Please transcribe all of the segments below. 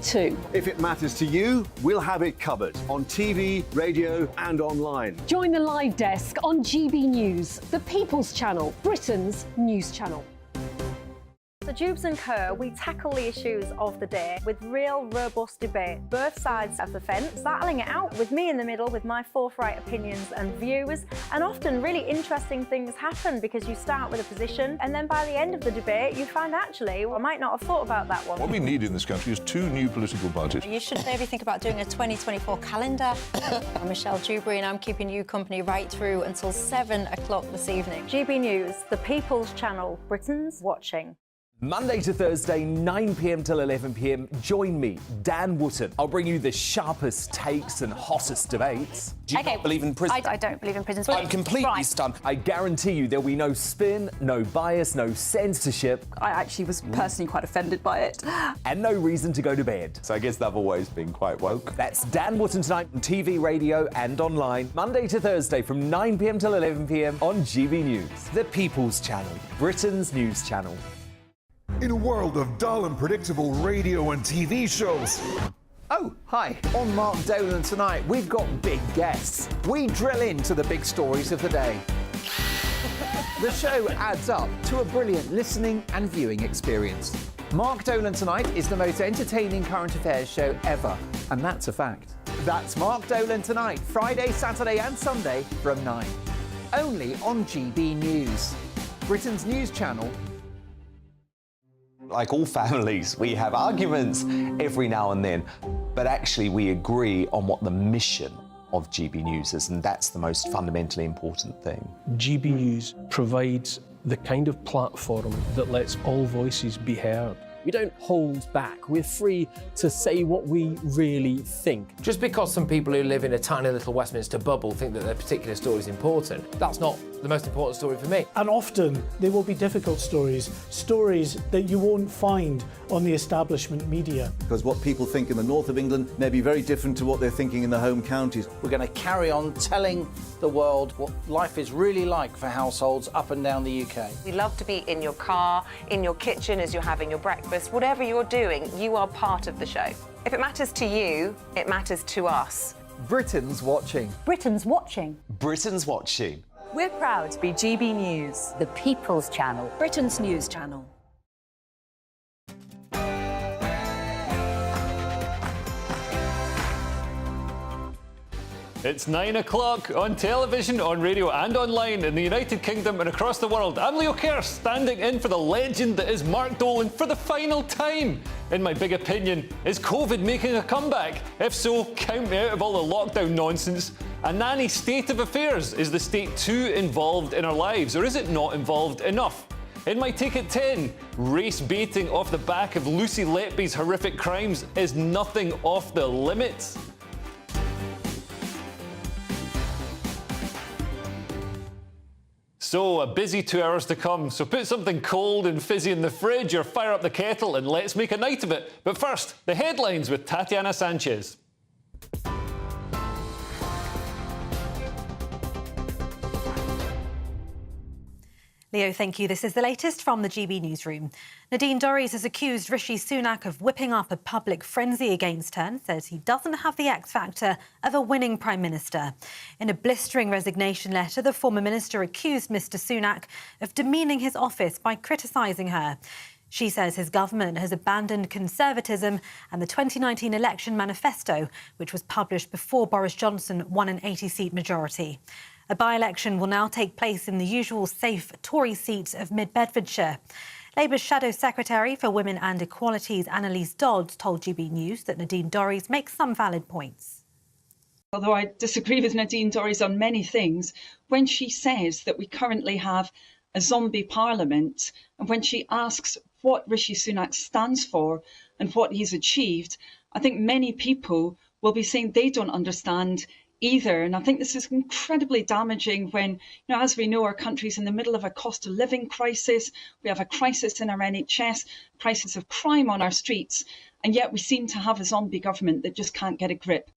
2. If it matters to you, we'll have it covered on TV, radio and online. Join the live desk on GB News, the People's Channel, Britain's news channel. So Jubes & Co, we tackle the issues of the day with real robust debate, both sides of the fence, battling it out with me in the middle with my forthright opinions and views. And often really interesting things happen because you start with a position and then by the end of the debate you find actually, well, I might not have thought about that one. What we need in this country is 2 new political parties. You should maybe think about doing a 2024 calendar. I'm Michelle Dewberry and I'm keeping you company right through until 7 o'clock this evening. GB News, the People's Channel, Britain's watching. Monday to Thursday, 9 p.m. till 11 p.m. Join me, Dan Wootton. I'll bring you the sharpest takes and hottest debates. Do you not believe in prisons? I don't believe in prisons. I'm completely stunned. I guarantee you there'll be no spin, no bias, no censorship. I actually was personally quite offended by it. And no reason to go to bed. So I guess they've always been quite woke. That's Dan Wootton tonight on TV, radio and online. Monday to Thursday from 9 p.m. till 11 p.m. on GB News. The People's Channel, Britain's news channel. In a world of dull and predictable radio and TV shows. Oh, hi. On Mark Dolan tonight, we've got big guests. We drill into the big stories of the day. The show adds up to a brilliant listening and viewing experience. Mark Dolan tonight is the most entertaining current affairs show ever, and that's a fact. That's Mark Dolan tonight, Friday, Saturday and Sunday from 9. Only on GB News, Britain's news channel. Like all families, we have arguments every now and then, but actually we agree on what the mission of GB News is, and that's the most fundamentally important thing. GB News provides the kind of platform that lets all voices be heard. We don't hold back. We're free to say what we really think. Just because some people who live in a tiny little Westminster bubble think that their particular story is important, that's not the most important story for me. And often there will be difficult stories, stories that you won't find on the establishment media. Because what people think in the north of England may be very different to what they're thinking in the home counties. We're going to carry on telling the world what life is really like for households up and down the UK. We love to be in your car, in your kitchen as you're having your breakfast. Whatever you're doing, you are part of the show. If it matters to you, it matters to us. Britain's watching. Britain's watching. Britain's watching. We're proud to be GB News, The People's Channel, Britain's news channel. It's 9 o'clock on television, on radio and online in the United Kingdom and across the world. I'm Leo Kerr, standing in for the legend that is Mark Dolan for the final time. In my big opinion, is COVID making a comeback? If so, count me out of all the lockdown nonsense. A nanny state of affairs. Is the state too involved in our lives, or is it not involved enough? In my Take at 10, race baiting off the back of Lucy Letby's horrific crimes. Is nothing off the limits? So, a busy 2 hours to come, so put something cold and fizzy in the fridge or fire up the kettle and let's make a night of it. But first, the headlines with Tatiana Sanchez. Leo, thank you. This is the latest from the GB newsroom. Nadine Dorries has accused Rishi Sunak of whipping up a public frenzy against her and says he doesn't have the X factor of a winning Prime Minister. In a blistering resignation letter, the former minister accused Mr Sunak of demeaning his office by criticising her. She says his government has abandoned conservatism and the 2019 election manifesto, which was published before Boris Johnson won an 80-seat majority. A by-election will now take place in the usual safe Tory seat of Mid-Bedfordshire. Labour's Shadow Secretary for Women and Equalities, Annalise Dodds, told GB News that Nadine Dorries makes some valid points. Although I disagree with Nadine Dorries on many things, when she says that we currently have a zombie parliament and when she asks what Rishi Sunak stands for and what he's achieved, I think many people will be saying they don't understand either. And I think this is incredibly damaging when, as we know, our country's in the middle of a cost of living crisis. We have a crisis in our NHS, crisis of crime on our streets, and yet we seem to have a zombie government that just can't get a grip.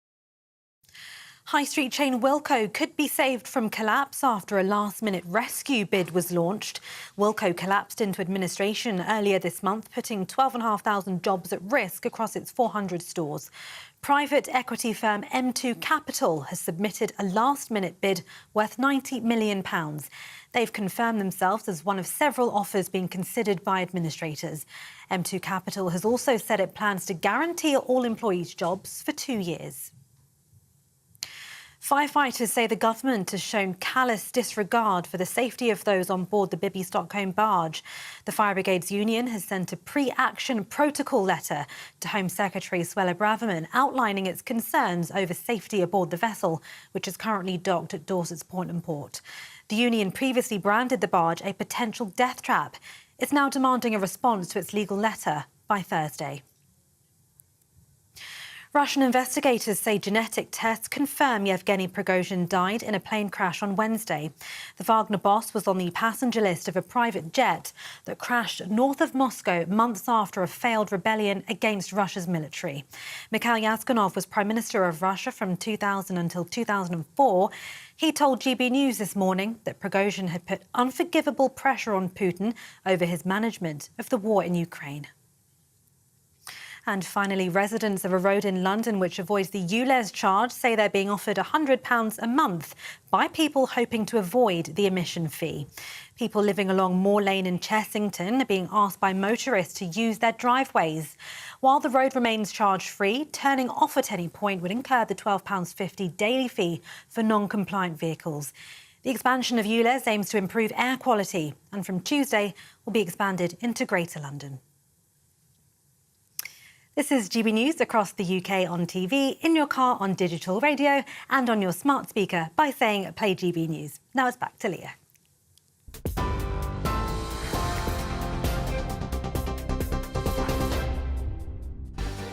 High street chain Wilko could be saved from collapse after a last-minute rescue bid was launched. Wilko collapsed into administration earlier this month, putting 12,500 jobs at risk across its 400 stores. Private equity firm M2 Capital has submitted a last-minute bid worth £90 million. They've confirmed themselves as one of several offers being considered by administrators. M2 Capital has also said it plans to guarantee all employees jobs for 2 years. Firefighters say the government has shown callous disregard for the safety of those on board the Bibby Stockholm barge. The Fire Brigades Union has sent a pre-action protocol letter to Home Secretary Suella Braverman outlining its concerns over safety aboard the vessel, which is currently docked at Dorset's Portland Port. The union previously branded the barge a potential death trap. It's now demanding a response to its legal letter by Thursday. Russian investigators say genetic tests confirm Yevgeny Prigozhin died in a plane crash on Wednesday. The Wagner boss was on the passenger list of a private jet that crashed north of Moscow months after a failed rebellion against Russia's military. Mikhail Yazganov was Prime Minister of Russia from 2000 until 2004. He told GBNews this morning that Prigozhin had put unforgivable pressure on Putin over his management of the war in Ukraine. And finally, residents of a road in London which avoids the ULEZ charge say they're being offered £100 a month by people hoping to avoid the emission fee. People living along Moor Lane in Chessington are being asked by motorists to use their driveways. While the road remains charge-free, turning off at any point would incur the £12.50 daily fee for non-compliant vehicles. The expansion of ULEZ aims to improve air quality and from Tuesday will be expanded into Greater London. This is GB News across the UK on TV, in your car on digital radio and on your smart speaker by saying play GB News. Now it's back to Leah.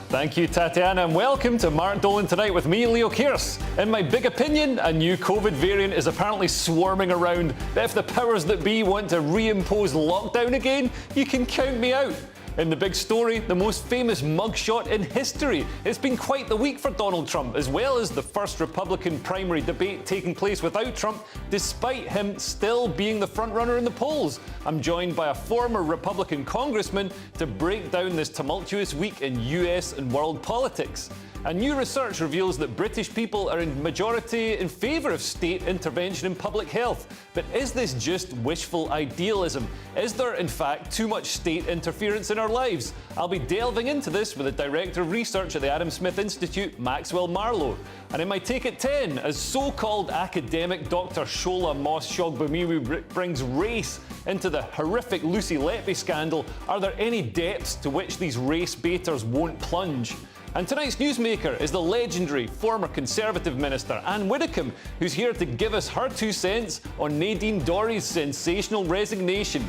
Thank you, Tatiana, and welcome to Mark Dolan Tonight with me, Leo Kearse. In my big opinion, a new COVID variant is apparently swarming around, but if the powers that be want to reimpose lockdown again, you can count me out. In the big story, the most famous mugshot in history. It's been quite the week for Donald Trump, as well as the first Republican primary debate taking place without Trump, despite him still being the frontrunner in the polls. I'm joined by a former Republican congressman to break down this tumultuous week in US and world politics. And new research reveals that British people are in majority in favour of state intervention in public health. But is this just wishful idealism? Is there, in fact, too much state interference in our lives? I'll be delving into this with the Director of Research at the Adam Smith Institute, Maxwell Marlowe. And in my Take at 10, as so-called academic Dr. Shola Moss-Shogbamiwi brings race into the horrific Lucy Letby scandal, are there any depths to which these race baiters won't plunge? And tonight's newsmaker is the legendary former Conservative Minister Anne Widdecombe, who's here to give us her 2 cents on Nadine Dorries' sensational resignation.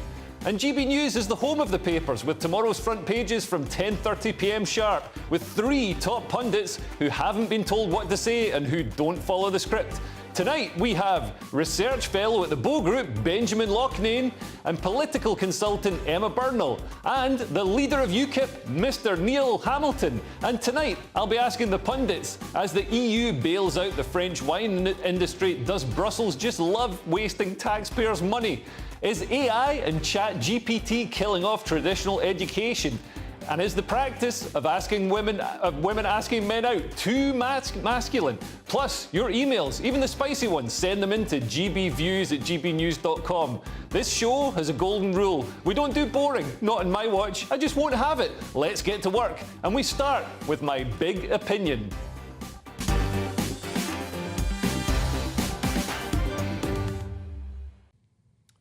And GB News is the home of the papers, with tomorrow's front pages from 10:30 p.m. sharp, with 3 top pundits who haven't been told what to say and who don't follow the script. Tonight we have research fellow at the Bow Group, Benjamin Loughnane, and political consultant Emma Burnell, and the leader of UKIP, Mr. Neil Hamilton. And tonight I'll be asking the pundits, as the EU bails out the French wine industry, does Brussels just love wasting taxpayers' money? Is AI and ChatGPT killing off traditional education? And is the practice of women asking men out too masculine? Plus, your emails, even the spicy ones, send them in to gbviews@gbnews.com. This show has a golden rule. We don't do boring, not in my watch. I just won't have it. Let's get to work. And we start with my big opinion.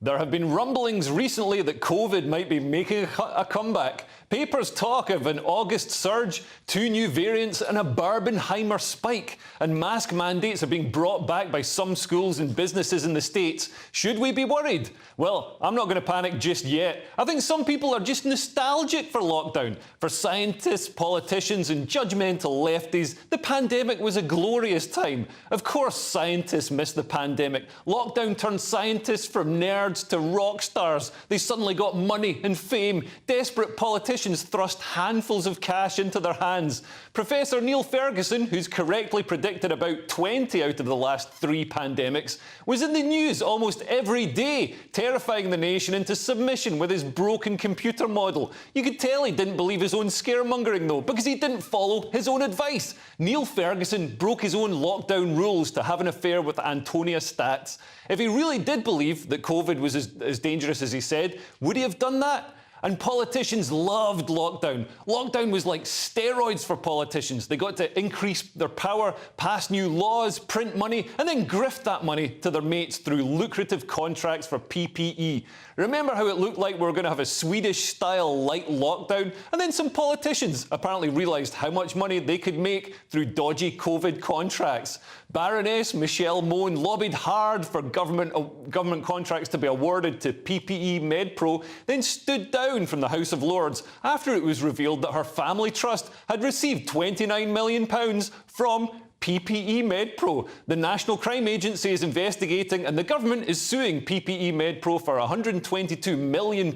There have been rumblings recently that COVID might be making a comeback. Papers talk of an August surge, 2 new variants and a Barbenheimer spike. And mask mandates are being brought back by some schools and businesses in the States. Should we be worried? Well, I'm not going to panic just yet. I think some people are just nostalgic for lockdown. For scientists, politicians and judgmental lefties, the pandemic was a glorious time. Of course scientists miss the pandemic. Lockdown turned scientists from nerds to rock stars. They suddenly got money and fame. Desperate politicians politicians thrust handfuls of cash into their hands. Professor Neil Ferguson, who's correctly predicted about 20 out of the last 3 pandemics, was in the news almost every day, terrifying the nation into submission with his broken computer model. You could tell he didn't believe his own scaremongering, though, because he didn't follow his own advice. Neil Ferguson broke his own lockdown rules to have an affair with Antonia Stats. If he really did believe that COVID was as dangerous as he said, would he have done that? And politicians loved lockdown. Lockdown was like steroids for politicians. They got to increase their power, pass new laws, print money, and then grift that money to their mates through lucrative contracts for PPE. Remember how it looked like we were going to have a Swedish-style light lockdown? And then some politicians apparently realised how much money they could make through dodgy COVID contracts. Baroness Michelle Mone lobbied hard for government contracts to be awarded to PPE MedPro, then stood down from the House of Lords after it was revealed that her family trust had received £29 million from PPE MedPro. The National Crime Agency is investigating and the government is suing PPE MedPro for £122 million.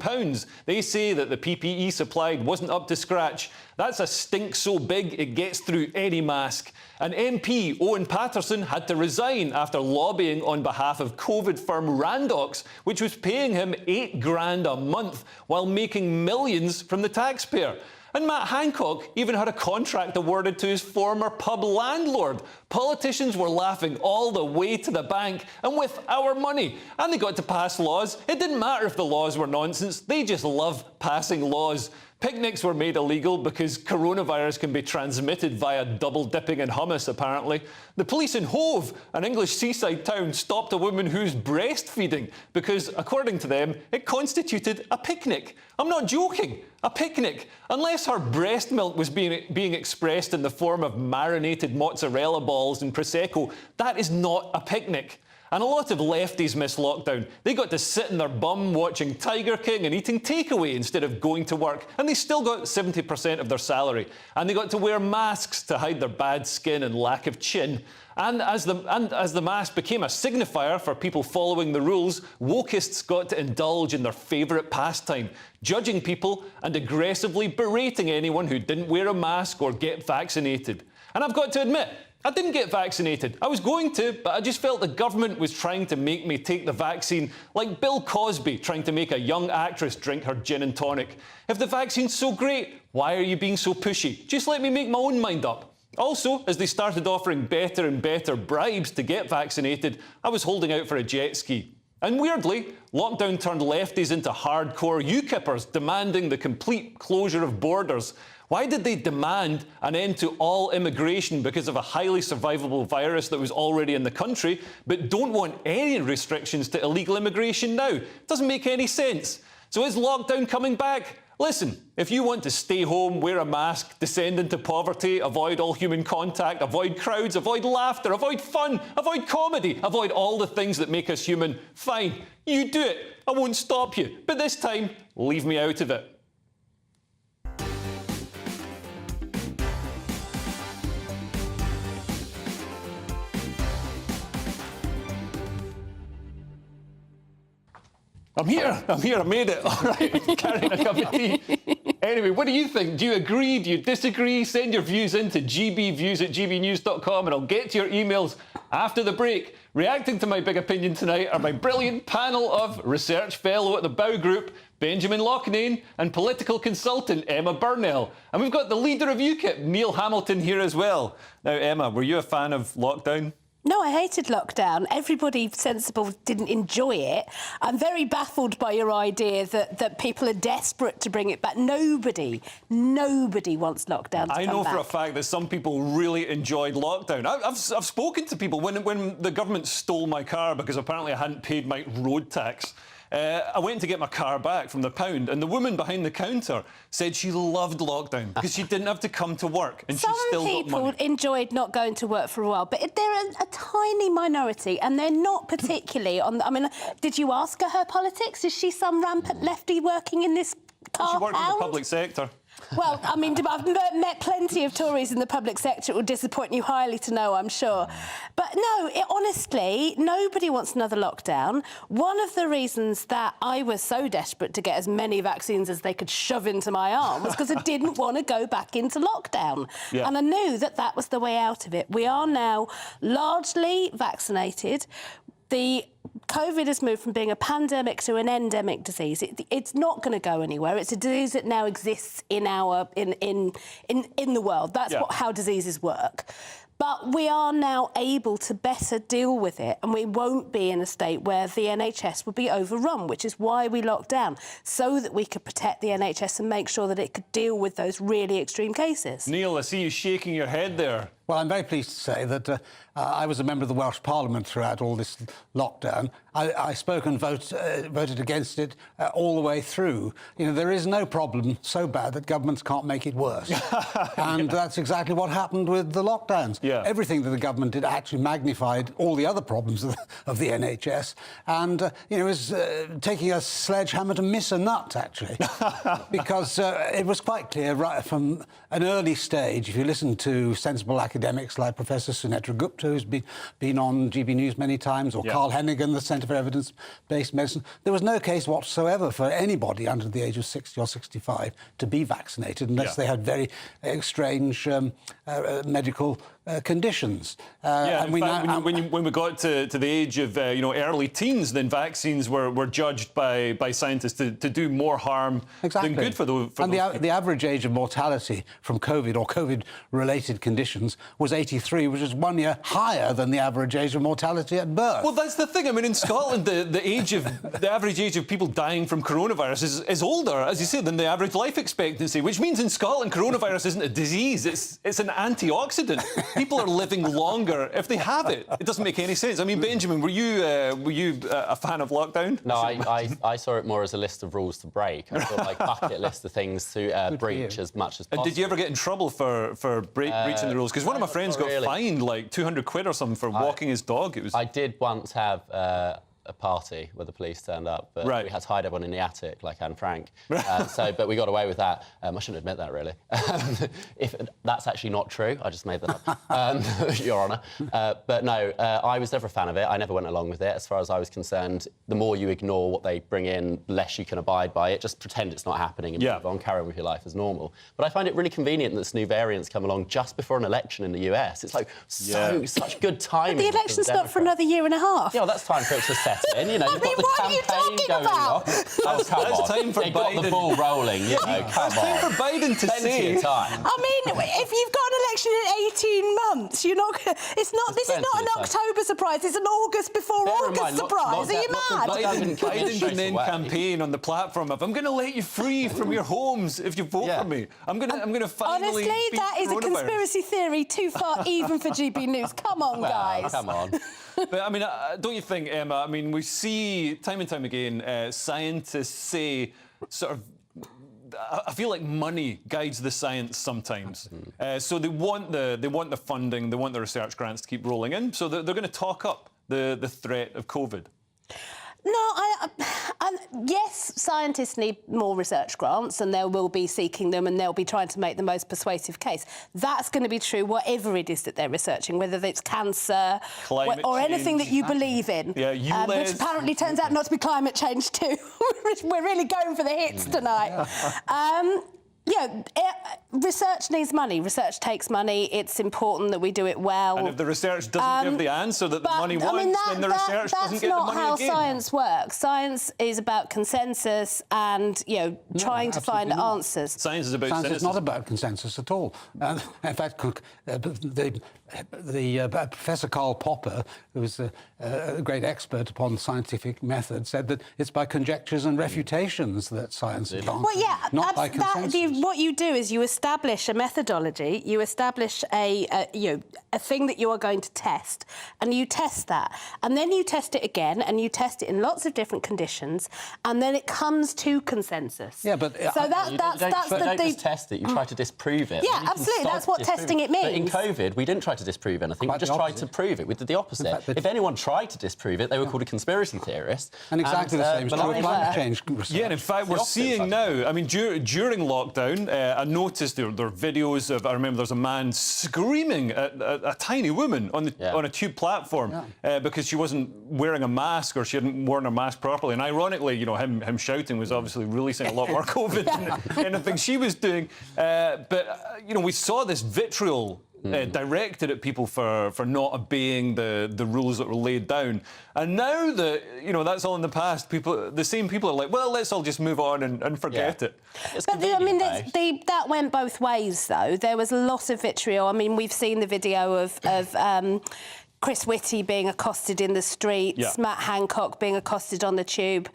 They say that the PPE supplied wasn't up to scratch. That's a stink so big it gets through any mask. An MP, Owen Patterson, had to resign after lobbying on behalf of COVID firm Randox, which was paying him £8 a month while making millions from the taxpayer. And Matt Hancock even had a contract awarded to his former pub landlord. Politicians were laughing all the way to the bank, and with our money. And they got to pass laws. It didn't matter if the laws were nonsense. They just love passing laws. Picnics were made illegal because coronavirus can be transmitted via double dipping in hummus, apparently. The police in Hove, an English seaside town, stopped a woman who's breastfeeding because, according to them, it constituted a picnic. I'm not joking. A picnic. Unless her breast milk was being expressed in the form of marinated mozzarella balls and Prosecco, that is not a picnic. And a lot of lefties miss lockdown. They got to sit in their bum watching Tiger King and eating takeaway instead of going to work. And they still got 70% of their salary. And they got to wear masks to hide their bad skin and lack of chin. And as the mask became a signifier for people following the rules, wokeists got to indulge in their favourite pastime, judging people and aggressively berating anyone who didn't wear a mask or get vaccinated. And I've got to admit, I didn't get vaccinated. I was going to, but I just felt the government was trying to make me take the vaccine, like Bill Cosby trying to make a young actress drink her gin and tonic. If the vaccine's so great, why are you being so pushy? Just let me make my own mind up. Also, as they started offering better and better bribes to get vaccinated, I was holding out for a jet ski. And weirdly, lockdown turned lefties into hardcore UKIPers, demanding the complete closure of borders. Why did they demand an end to all immigration because of a highly survivable virus that was already in the country, but don't want any restrictions to illegal immigration now? It doesn't make any sense. So is lockdown coming back? Listen, if you want to stay home, wear a mask, descend into poverty, avoid all human contact, avoid crowds, avoid laughter, avoid fun, avoid comedy, avoid all the things that make us human, fine, you do it. I won't stop you. But this time, leave me out of it. I'm here, I made it. All right, I'm carrying a cup of tea. Anyway, what do you think? Do you agree? Do you disagree? Send your views in to gbviews@gbnews.com and I'll get to your emails after the break. Reacting to my big opinion tonight are my brilliant panel of research fellow at the Bow Group, Benjamin Loughnane, and political consultant Emma Burnell. And we've got the leader of UKIP, Neil Hamilton, here as well. Now, Emma, were you a fan of lockdown? No, I hated lockdown. Everybody sensible didn't enjoy it. I'm very baffled by your idea that people are desperate to bring it back. Nobody wants lockdown to come back. I know for a fact that some people really enjoyed lockdown. I've spoken to people when the government stole my car because apparently I hadn't paid my road tax. I went to get my car back from the pound, and the woman behind the counter said she loved lockdown because she didn't have to come to work, and she still got money. Some people enjoyed not going to work for a while, but they're a tiny minority, and they're not particularly on. I mean, did you ask her politics? Is she some rampant lefty working in this car? She worked in the public sector. Well, I mean, I've met plenty of Tories in the public sector. It will disappoint you highly to know, I'm sure. But no, honestly, nobody wants another lockdown. One of the reasons that I was so desperate to get as many vaccines as they could shove into my arm was because I didn't want to go back into lockdown. Yeah. And I knew that that was the way out of it. We are now largely vaccinated. The COVID has moved from being a pandemic to an endemic disease. It's not going to go anywhere. It's a disease that now exists in the world. That's how diseases work. But we are now able to better deal with it, and we won't be in a state where the NHS would be overrun, which is why we locked down, so that we could protect the NHS and make sure that it could deal with those really extreme cases. Neil, I see you shaking your head there. Well, I'm very pleased to say that I was a member of the Welsh Parliament throughout all this lockdown. I spoke and voted against it all the way through. You know, there is no problem so bad that governments can't make it worse. And that's exactly what happened with the lockdowns. Yeah. Everything that the government did actually magnified all the other problems of the NHS. And, you know, it was taking a sledgehammer to miss a nut, actually. Because it was quite clear right from an early stage, if you listen to sensible academics like Professor Sunetra Gupta, who's been on GB News many times, or Carl Hennigan, the Centre for Evidence-Based Medicine, there was no case whatsoever for anybody under the age of 60 or 65 to be vaccinated unless they had very strange medical conditions. And when we got to the age of early teens, then vaccines were judged by scientists to do more harm than good for those. The average age of mortality from COVID or COVID-related conditions was 83, which is 1 year higher than the average age of mortality at birth. Well, that's the thing. I mean, in Scotland, the average age of people dying from coronavirus is older, as you say, than the average life expectancy, which means in Scotland, coronavirus isn't a disease; it's an antioxidant. People are living longer if they have it. It doesn't make any sense. I mean, Benjamin, were you a fan of lockdown? No, I saw it more as a list of rules to break. I saw like bucket list of things to breach as much as possible. And did you ever get in trouble for breaching the rules? Because one of my friends got fined like 200 quid or something for walking his dog. I did once have a party where the police turned up, but we had to hide everyone in the attic, like Anne Frank. But we got away with that. I shouldn't admit that, really. If that's actually not true, I just made that up, Your Honour. But no, I was never a fan of it. I never went along with it. As far as I was concerned, the more you ignore what they bring in, the less you can abide by it. Just pretend it's not happening and move on, carry on with your life as normal. But I find it really convenient that this new variants come along just before an election in the US. It's like such good timing. But the election's not for another year and a half. Yeah, well, that's time for it to set in. You know, you've got the what are you campaign talking going about? on. Oh, come on. Time for they got Biden. the ball rolling, you know, come on. Time for Biden to Plenty of time. I mean, if you've got an election in 18 months, you're not. This is not an October surprise. It's an August before August surprise. Are you mad? Biden can then campaign on the platform of "I'm going to let you free from your homes if you vote for me. I'm going to finally." Honestly, beat that is a coronavirus." conspiracy theory too far, even for GB News. Come on, guys. Come on. But I mean, don't you think, Emma? I mean, we see time and time again scientists say sort of. I feel like money guides the science sometimes. So they want the funding, they want the research grants to keep rolling in. So they're going to talk up the threat of COVID. No, yes, scientists need more research grants and they will be seeking them and they'll be trying to make the most persuasive case. That's going to be true whatever it is that they're researching, whether it's cancer or anything that you believe in, which apparently turns out not to be climate change too. We're really going for the hits tonight. Research needs money. Research takes money. It's important that we do it well. And if the research doesn't give the answer that the money wants, then the research doesn't get the money again. That's not how science works. Science is about consensus and, trying to find answers. Science is about Science is not about consensus at all. In fact, Professor Karl Popper, who was a great expert upon scientific method, said that it's by conjectures and refutations that science advances, not by consensus. What you do is you establish a methodology, you establish a thing that you are going to test, and you test that, and then you test it again, and you test it in lots of different conditions, and then it comes to consensus. Yeah, but so you don't just test it; you try to disprove it. Yeah, absolutely. That's what testing it means. But in COVID, we didn't try to disprove anything. We just tried to prove it. We did the opposite. If anyone tried to disprove it, they were called a conspiracy theorist. And exactly the same is true of climate change research. Yeah, and in fact, we're seeing now. I mean, during lockdown. lockdown. I noticed there are videos of, I remember there's a man screaming at a tiny woman on a tube platform because she wasn't wearing a mask or she hadn't worn her mask properly. And ironically, you know, him shouting was obviously releasing a lot more COVID than anything she was doing. But, you know, we saw this vitriol directed at people for not obeying the rules that were laid down. And now that, you know, that's all in the past, the same people are like, well, let's all just move on and forget it. But that went both ways, though. There was a lot of vitriol. I mean, we've seen the video of Chris Whitty being accosted in the streets, Matt Hancock being accosted on the tube,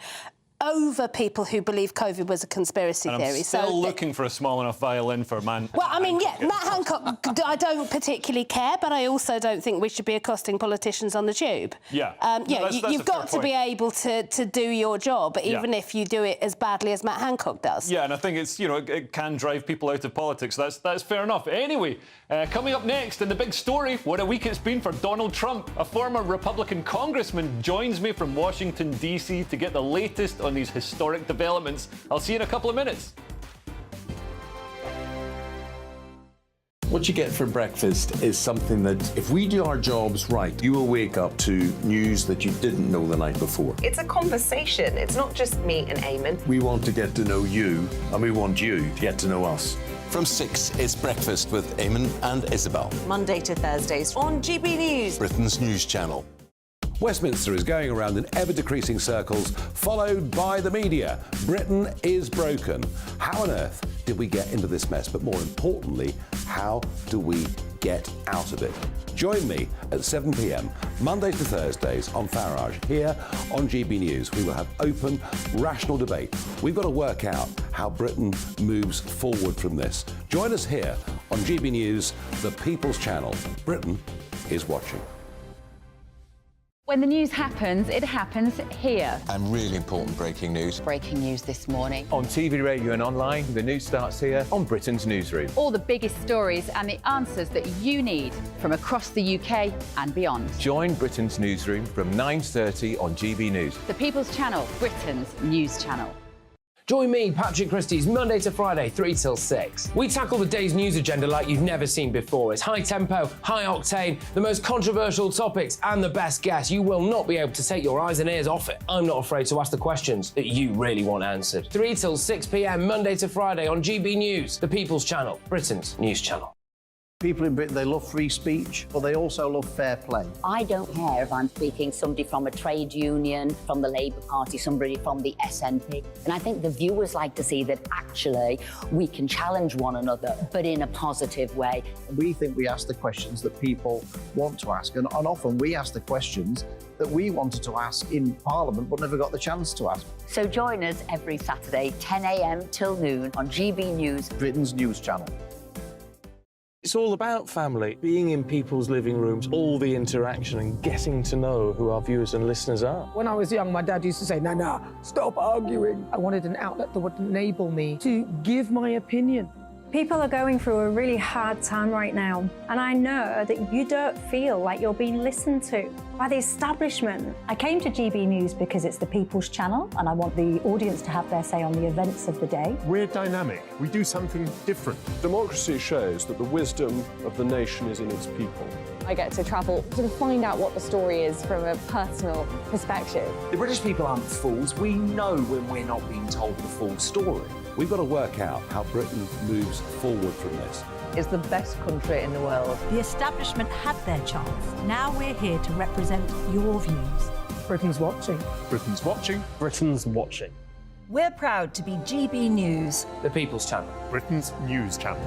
over people who believe COVID was a conspiracy theory. I'm still looking for a small enough violin for man. Well, I mean, Matt Hancock, I don't particularly care, but I also don't think we should be accosting politicians on the tube. You've got to be able to do your job, even if you do it as badly as Matt Hancock does. Yeah, and I think it's, you know, it can drive people out of politics. That's fair enough. Anyway, coming up next in the big story, what a week it's been for Donald Trump. A former Republican congressman joins me from Washington, D.C. to get the latest on these historic developments. I'll see you in a couple of minutes. What you get for breakfast is something that, if we do our jobs right, you will wake up to news that you didn't know the night before. It's a conversation. It's not just me and Eamon. We want to get to know you, and we want you to get to know us. From 6, it's Breakfast with Eamon and Isabel. Monday to Thursdays on GB News, Britain's news channel. Westminster is going around in ever-decreasing circles, followed by the media. Britain is broken. How on earth did we get into this mess? But more importantly, how do we get out of it? Join me at 7 p.m, Mondays to Thursdays on Farage, here on GB News. We will have open, rational debate. We've got to work out how Britain moves forward from this. Join us here on GB News, the People's Channel. Britain is watching. When the news happens, it happens here. And really important breaking news. Breaking news this morning. On TV, radio and online, the news starts here on Britain's Newsroom. All the biggest stories and the answers that you need from across the UK and beyond. Join Britain's Newsroom from 9:30 on GB News. The People's Channel, Britain's news channel. Join me, Patrick Christie's, Monday to Friday, 3 till 6. We tackle the day's news agenda like you've never seen before. It's high tempo, high octane, the most controversial topics and the best guests. You will not be able to take your eyes and ears off it. I'm not afraid to ask the questions that you really want answered. 3 till 6 p.m, Monday to Friday on GB News, the People's Channel, Britain's news channel. People in Britain, they love free speech, but they also love fair play. I don't care if I'm speaking somebody from a trade union, from the Labour Party, somebody from the SNP. And I think the viewers like to see that actually we can challenge one another, but in a positive way. We think we ask the questions that people want to ask, and often we ask the questions that we wanted to ask in Parliament but never got the chance to ask. So join us every Saturday, 10 a.m. till noon on GB News, Britain's news channel. It's all about family, being in people's living rooms, all the interaction and getting to know who our viewers and listeners are. When I was young, my dad used to say, "Nana, stop arguing." I wanted an outlet that would enable me to give my opinion. People are going through a really hard time right now, and I know that you don't feel like you're being listened to by the establishment. I came to GB News because it's the People's Channel, and I want the audience to have their say on the events of the day. We're dynamic. We do something different. Democracy shows that the wisdom of the nation is in its people. I get to travel to find out what the story is from a personal perspective. The British people aren't fools. We know when we're not being told the full story. We've got to work out how Britain moves forward from this. It's the best country in the world. The establishment had their chance. Now we're here to represent your views. Britain's watching. Britain's watching. Britain's watching. We're proud to be GB News, the People's Channel, Britain's news channel.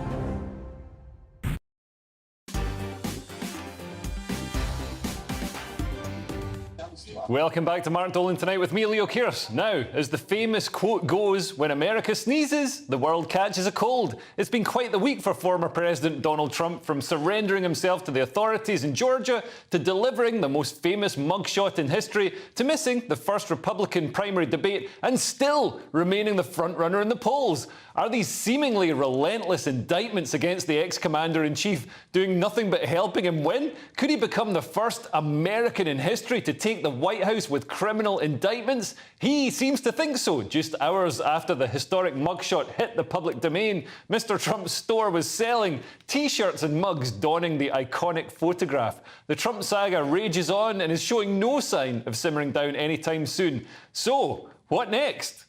Welcome back to Mark Dolan Tonight with me, Leo Kearse. Now, as the famous quote goes, when America sneezes, the world catches a cold. It's been quite the week for former President Donald Trump, from surrendering himself to the authorities in Georgia, to delivering the most famous mugshot in history, to missing the first Republican primary debate, and still remaining the frontrunner in the polls. Are these seemingly relentless indictments against the ex-commander-in-chief doing nothing but helping him win? Could he become the first American in history to take the White White House with criminal indictments? He seems to think so. Just hours after the historic mugshot hit the public domain, Mr. Trump's store was selling T-shirts and mugs donning the iconic photograph. The Trump saga rages on and is showing no sign of simmering down anytime soon. So, what next?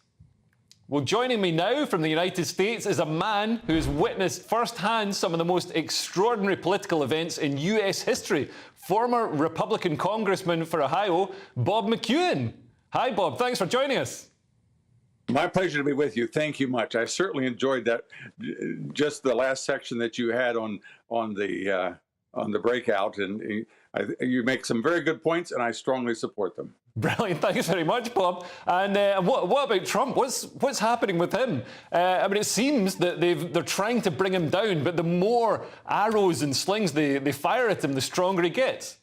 Well, joining me now from the United States is a man who has witnessed firsthand some of the most extraordinary political events in US history. Former Republican Congressman for Ohio, Bob McEwen. Hi, Bob. Thanks for joining us. My pleasure to be with you. Thank you much. I certainly enjoyed that. Just the last section that you had on the breakout, and you make some very good points, and I strongly support them. Brilliant. Thanks very much, Bob. And what about Trump? What's happening with him? I mean, it seems that they're trying to bring him down, but the more arrows and slings they fire at him, the stronger he gets.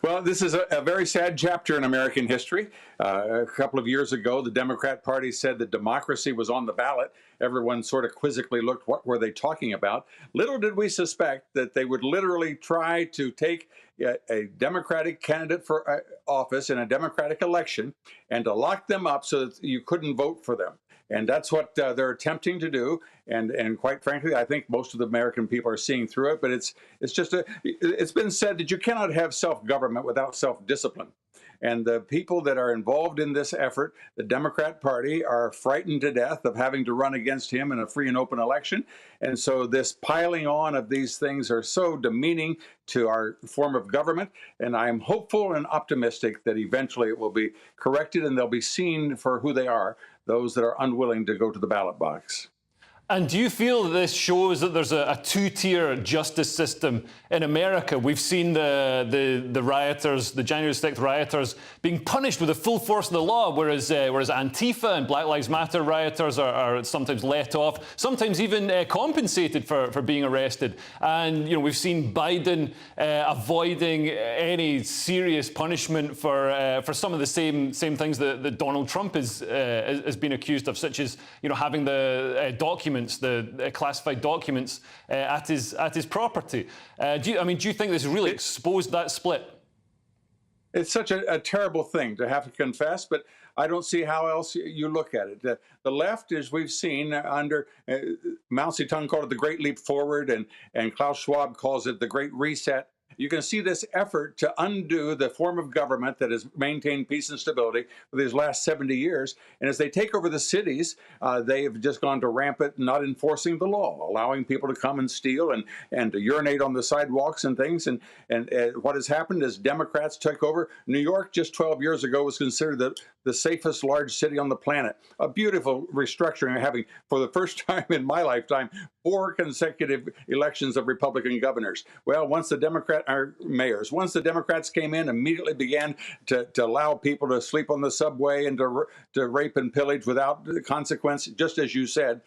Well, this is a very sad chapter in American history. A couple of years ago, the Democrat Party said that democracy was on the ballot. Everyone sort of quizzically looked, what were they talking about? Little did we suspect that they would literally try to take a Democratic candidate for office in a Democratic election and to lock them up so that you couldn't vote for them. And that's what they're attempting to do. And quite frankly, I think most of the American people are seeing through it. But it's been said that you cannot have self-government without self-discipline. And the people that are involved in this effort, the Democrat Party, are frightened to death of having to run against him in a free and open election. And so this piling on of these things are so demeaning to our form of government. And I am hopeful and optimistic that eventually it will be corrected and they'll be seen for who they are, those that are unwilling to go to the ballot box. And do you feel that this shows that there's a two-tier justice system in America? We've seen the rioters, the January 6th rioters, being punished with the full force of the law, whereas Antifa and Black Lives Matter rioters are sometimes let off, sometimes even compensated for being arrested. And we've seen Biden avoiding any serious punishment for some of the same things that Donald Trump has been accused of, such as having the documents. The classified documents at his property. Do you think this really exposed that split? It's such a terrible thing to have to confess, but I don't see how else you look at it. The left, as we've seen under Mao Zedong, called it the Great Leap Forward, and Klaus Schwab calls it the Great Reset. You can see this effort to undo the form of government that has maintained peace and stability for these last 70 years. And as they take over the cities, they have just gone to rampant not enforcing the law, allowing people to come and steal and to urinate on the sidewalks and things. And what has happened is Democrats took over. New York just 12 years ago was considered the safest large city on the planet. A beautiful restructuring, having, for the first time in my lifetime, 4 consecutive elections of Republican governors. Well, once the Democrats came in, immediately began to allow people to sleep on the subway and to rape and pillage without consequence, just as you said.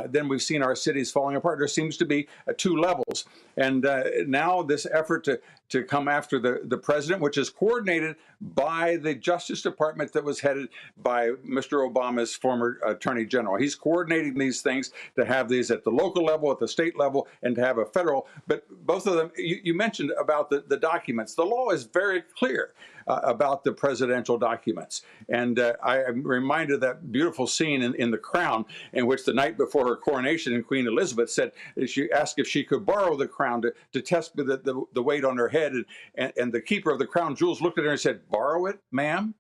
Then we've seen our cities falling apart. There seems to be 2 levels. And now this effort to come after the president, which is coordinated by the Justice Department that was headed by Mr. Obama's former Attorney General. He's coordinating these things to have these at the local level, at the state level, and to have a federal. But both of them, you mentioned about the documents. The law is very clear about the presidential documents. And I am reminded of that beautiful scene in The Crown, in which the night before her coronation, Queen Elizabeth said, she asked if she could borrow the crown to test the weight on her head. And the keeper of the crown jewels looked at her and said, "Borrow it, ma'am?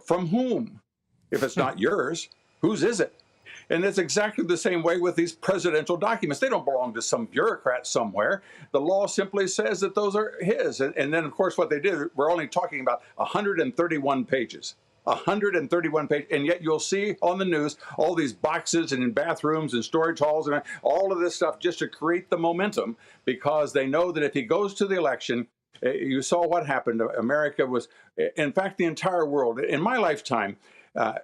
From whom? If it's not yours, whose is it?" And it's exactly the same way with these presidential documents. They don't belong to some bureaucrat somewhere. The law simply says that those are his. And then, of course, what they did, we're only talking about 131 pages. 131 pages, and yet you'll see on the news all these boxes and in bathrooms and storage halls and all of this stuff just to create the momentum, because they know that if he goes to the election, you saw what happened. America was, in fact, the entire world. In my lifetime,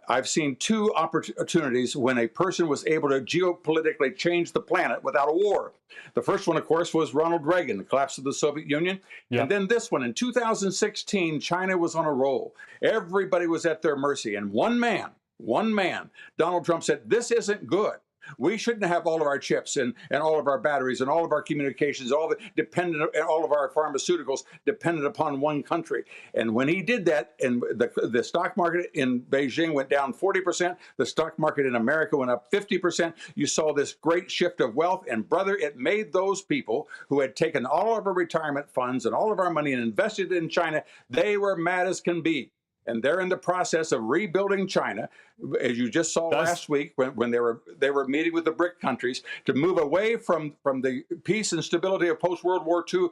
I've seen 2 opportunities when a person was able to geopolitically change the planet without a war. The first one, of course, was Ronald Reagan, the collapse of the Soviet Union. Yeah. And then this one, in 2016, China was on a roll. Everybody was at their mercy. And one man, Donald Trump, said, "This isn't good. We shouldn't have all of our chips and all of our batteries and all of our communications, all of our pharmaceuticals dependent upon one country. And when he did that, and the stock market in Beijing went down 40%, the stock market in America went up 50%. You saw this great shift of wealth, and brother, it made those people who had taken all of our retirement funds and all of our money and invested in China, they were mad as can be. And they're in the process of rebuilding China, as you just saw last week when they were meeting with the BRIC countries to move away from the peace and stability of post-World War II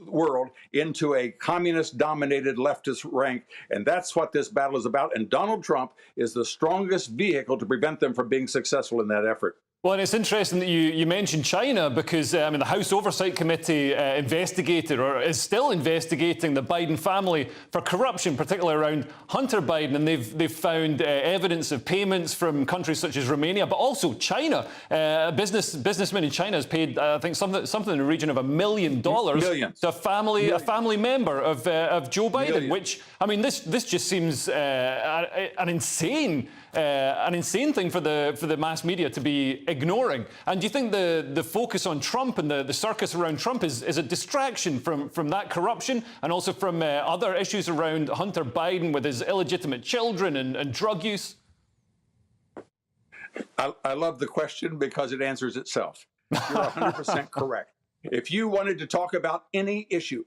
world into a communist-dominated leftist rank. And that's what this battle is about. And Donald Trump is the strongest vehicle to prevent them from being successful in that effort. Well, and it's interesting that you mentioned China because, I mean, the House Oversight Committee investigated or is still investigating the Biden family for corruption, particularly around Hunter Biden, and they've found evidence of payments from countries such as Romania, but also China. A businessman in China has paid, I think, something in the region of $1 million to a family member of Joe Biden, which, I mean, this just seems an insane thing for the mass media to be ignoring. And do you think the focus on Trump and the circus around Trump is a distraction from that corruption and also from other issues around Hunter Biden with his illegitimate children and drug use? I love the question because it answers itself. You're 100% correct. If you wanted to talk about any issue,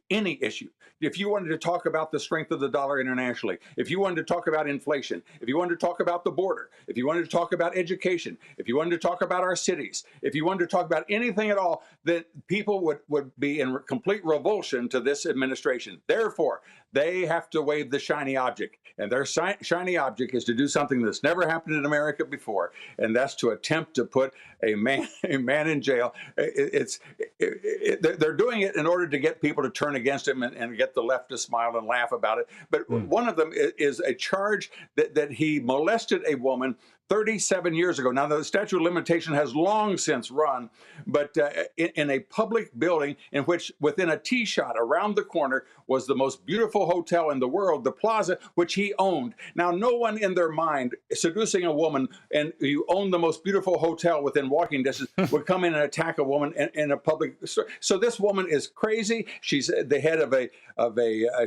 if you wanted to talk about the strength of the dollar internationally, if you wanted to talk about inflation, if you wanted to talk about the border, if you wanted to talk about education, if you wanted to talk about our cities, if you wanted to talk about anything at all, that people would be in complete revulsion to this administration. Therefore, they have to wave the shiny object. And their shiny object is to do something that's never happened in America before, and that's to attempt to put a man in jail. They're doing it in order to get people to turn against him and get the left to smile and laugh about it. But one of them is a charge that he molested a woman 37 years ago. Now, the statute of limitation has long since run, but in a public building in which within a tee shot around the corner was the most beautiful hotel in the world, the Plaza, which he owned. Now, no one in their mind seducing a woman and you own the most beautiful hotel within walking distance would come in and attack a woman in a public. So this woman is crazy. She's the head of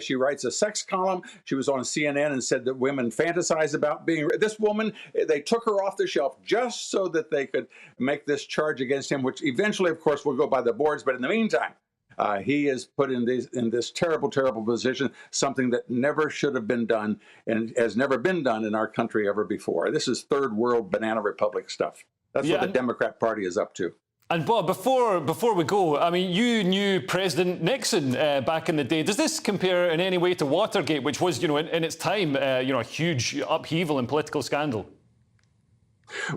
she writes a sex column. She was on CNN and said that women fantasize about being. This woman, they took her off the shelf just so that they could make this charge against him, which eventually, of course, will go by the boards. But in the meantime, he is put in this terrible, terrible position, something that never should have been done and has never been done in our country ever before. This is third world banana republic stuff. That's what the Democrat Party is up to. And Bob, before we go, I mean, you knew President Nixon back in the day. Does this compare in any way to Watergate, which was, in its time, a huge upheaval and political scandal?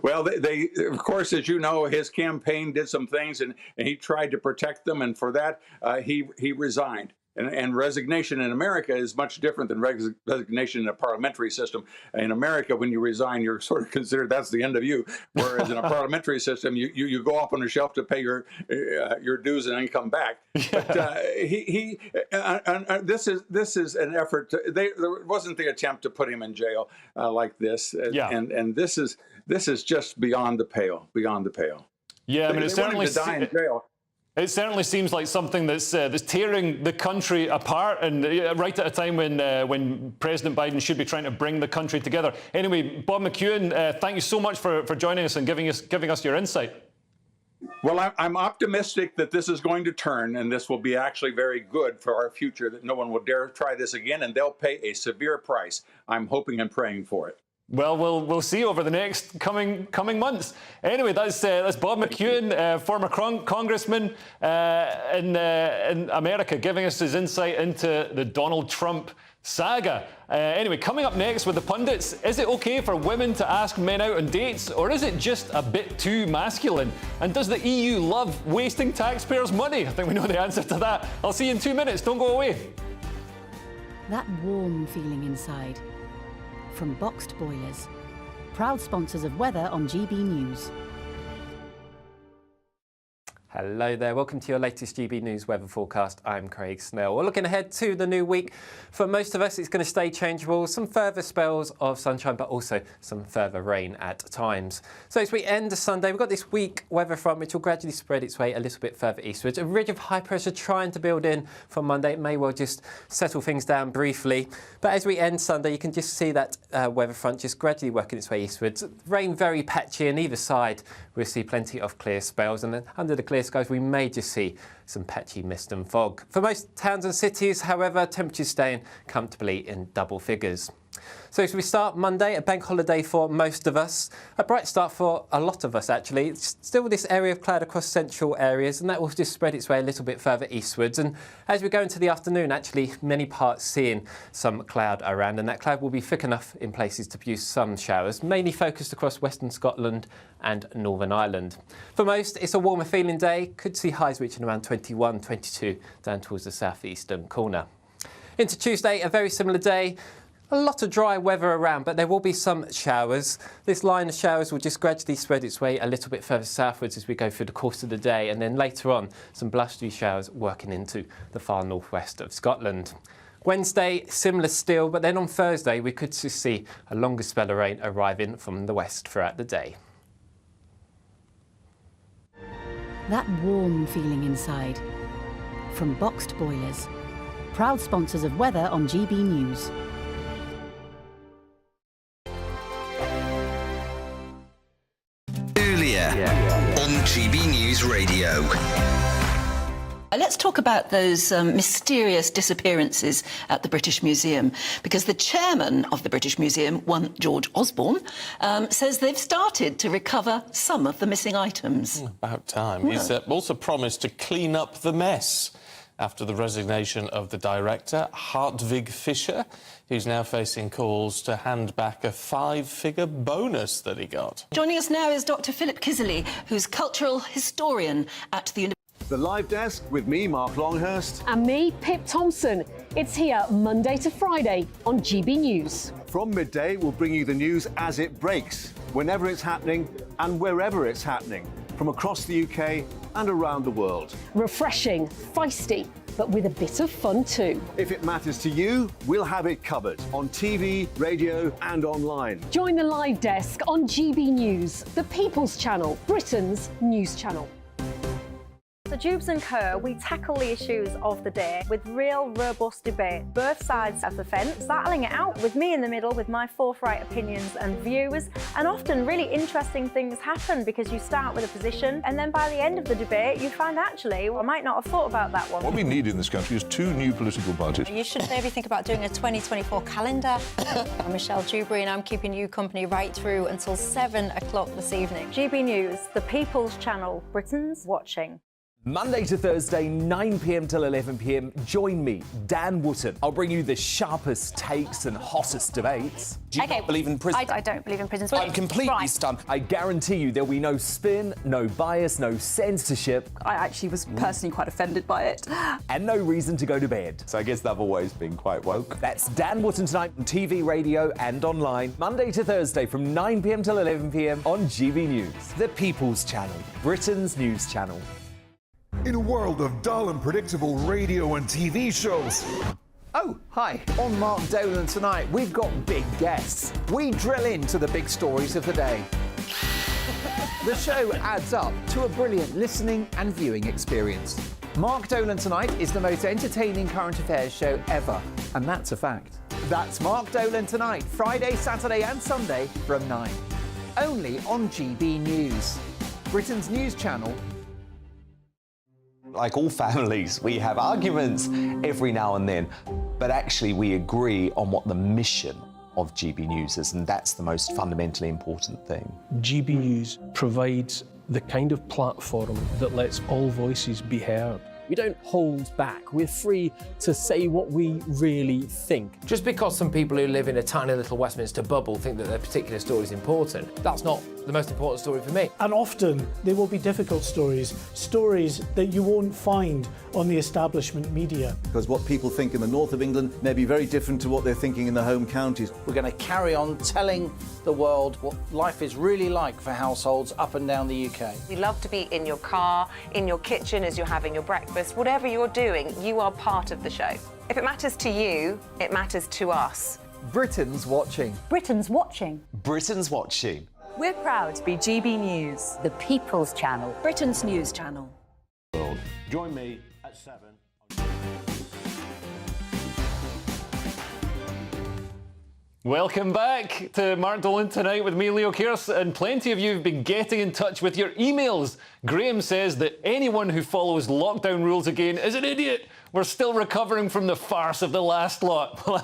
Well, they of course, as you know, his campaign did some things, and he tried to protect them, and for that, he resigned. And resignation in America is much different than resignation in a parliamentary system. In America, when you resign, you're sort of considered that's the end of you. Whereas in a parliamentary system, you go off on a shelf to pay your dues and then come back. But this is an effort. There wasn't the attempt to put him in jail like this. And this is just beyond the pale. Beyond the pale. Yeah, I mean, they certainly to die in jail. It certainly seems like something that's tearing the country apart, and right at a time when President Biden should be trying to bring the country together. Anyway, Bob McEwen, thank you so much for joining us and giving us your insight. Well, I'm optimistic that this is going to turn, and this will be actually very good for our future, that no one will dare try this again, and they'll pay a severe price. I'm hoping and praying for it. Well, we'll see over the next coming months. Anyway, that's Bob McEwen, former congressman in America, giving us his insight into the Donald Trump saga. Anyway, coming up next with the pundits, is it okay for women to ask men out on dates, or is it just a bit too masculine? And does the EU love wasting taxpayers' money? I think we know the answer to that. I'll see you in 2 minutes. Don't go away. That warm feeling inside. From Boxed Boilers, proud sponsors of weather on GB News. Hello there, welcome to your latest GB News weather forecast. I'm Craig Snell. We're looking ahead to the new week. For most of us, it's going to stay changeable. Some further spells of sunshine, but also some further rain at times. So as we end Sunday, we've got this weak weather front, which will gradually spread its way a little bit further eastwards. A ridge of high pressure trying to build in from Monday. It may well just settle things down briefly. But as we end Sunday, you can just see that weather front just gradually working its way eastwards. Rain very patchy on either side. We'll see plenty of clear spells, and then under the clear skies we may just see some patchy mist and fog. For most towns and cities, however, temperatures staying comfortably in double figures. So as we start Monday, a bank holiday for most of us, a bright start for a lot of us actually. It's still this area of cloud across central areas, and that will just spread its way a little bit further eastwards. And as we go into the afternoon, actually many parts seeing some cloud around, and that cloud will be thick enough in places to produce some showers, mainly focused across western Scotland and Northern Ireland. For most, it's a warmer feeling day, could see highs reaching around 21, 22 down towards the southeastern corner. Into Tuesday, a very similar day. A lot of dry weather around, but there will be some showers. This line of showers will just gradually spread its way a little bit further southwards as we go through the course of the day, and then later on some blustery showers working into the far northwest of Scotland. Wednesday, similar still, but then on Thursday we could just see a longer spell of rain arriving from the west throughout the day. That warm feeling inside. From Boxed Boilers, proud sponsors of weather on GB News. On GB News Radio. Let's talk about those mysterious disappearances at the British Museum, because the chairman of the British Museum, one George Osborne, says they've started to recover some of the missing items. About time. Yeah. He's also promised to clean up the mess after the resignation of the director, Hartwig Fischer, who's now facing calls to hand back a 5-figure bonus that he got. Joining us now is Dr. Philip Kisley, who's cultural historian at the University. The Live Desk with me, Mark Longhurst. And me, Pip Thompson. It's here Monday to Friday on GB News. From midday, we'll bring you the news as it breaks, whenever it's happening and wherever it's happening, from across the UK and around the world. Refreshing, feisty, but with a bit of fun too. If it matters to you, we'll have it covered on TV, radio and online. Join the Live Desk on GB News, the People's Channel, Britain's news channel. So Jubes and Co, we tackle the issues of the day with real robust debate, both sides of the fence, battling it out with me in the middle with my forthright opinions and views, and often really interesting things happen because you start with a position and then by the end of the debate you find actually, well, I might not have thought about that one. What we need in this country is 2 new political parties. You should maybe think about doing a 2024 calendar. I'm Michelle Dewberry and I'm keeping you company right through until 7 o'clock this evening. GB News, the People's Channel, Britain's watching. Monday to Thursday, 9 p.m. till 11 p.m. Join me, Dan Wootton. I'll bring you the sharpest takes and hottest debates. Do you not believe in prisons? I don't believe in prisons. I'm completely stunned. I guarantee you there'll be no spin, no bias, no censorship. I actually was personally quite offended by it. And no reason to go to bed. So I guess they've always been quite woke. That's Dan Wootton tonight on TV, radio and online. Monday to Thursday from 9 p.m. till 11 p.m. on GB News. The People's Channel, Britain's news channel. In a world of dull and predictable radio and TV shows. Oh, hi. On Mark Dolan tonight, we've got big guests. We drill into the big stories of the day. The show adds up to a brilliant listening and viewing experience. Mark Dolan Tonight is the most entertaining current affairs show ever, and that's a fact. That's Mark Dolan Tonight, Friday, Saturday and Sunday from 9. Only on GB News, Britain's news channel. Like all families, we have arguments every now and then, but actually we agree on what the mission of GB News is, and that's the most fundamentally important thing. GB News provides the kind of platform that lets all voices be heard. We don't hold back. We're free to say what we really think. Just because some people who live in a tiny little Westminster bubble think that their particular story is important, that's not the most important story for me. And often they will be difficult stories, stories that you won't find on the establishment media. Because what people think in the north of England may be very different to what they're thinking in the home counties. We're going to carry on telling the world what life is really like for households up and down the UK. We love to be in your car, in your kitchen as you're having your breakfast. Whatever you're doing, you are part of the show. If it matters to you, it matters to us. Britain's watching. Britain's watching. Britain's watching. We're proud to be GB News, The People's Channel. Britain's news channel. Join me at 7. Welcome back to Mark Dolan Tonight with me, Leo Kearse, and plenty of you have been getting in touch with your emails. Graham says that anyone who follows lockdown rules again is an idiot. We're still recovering from the farce of the last lot. Well,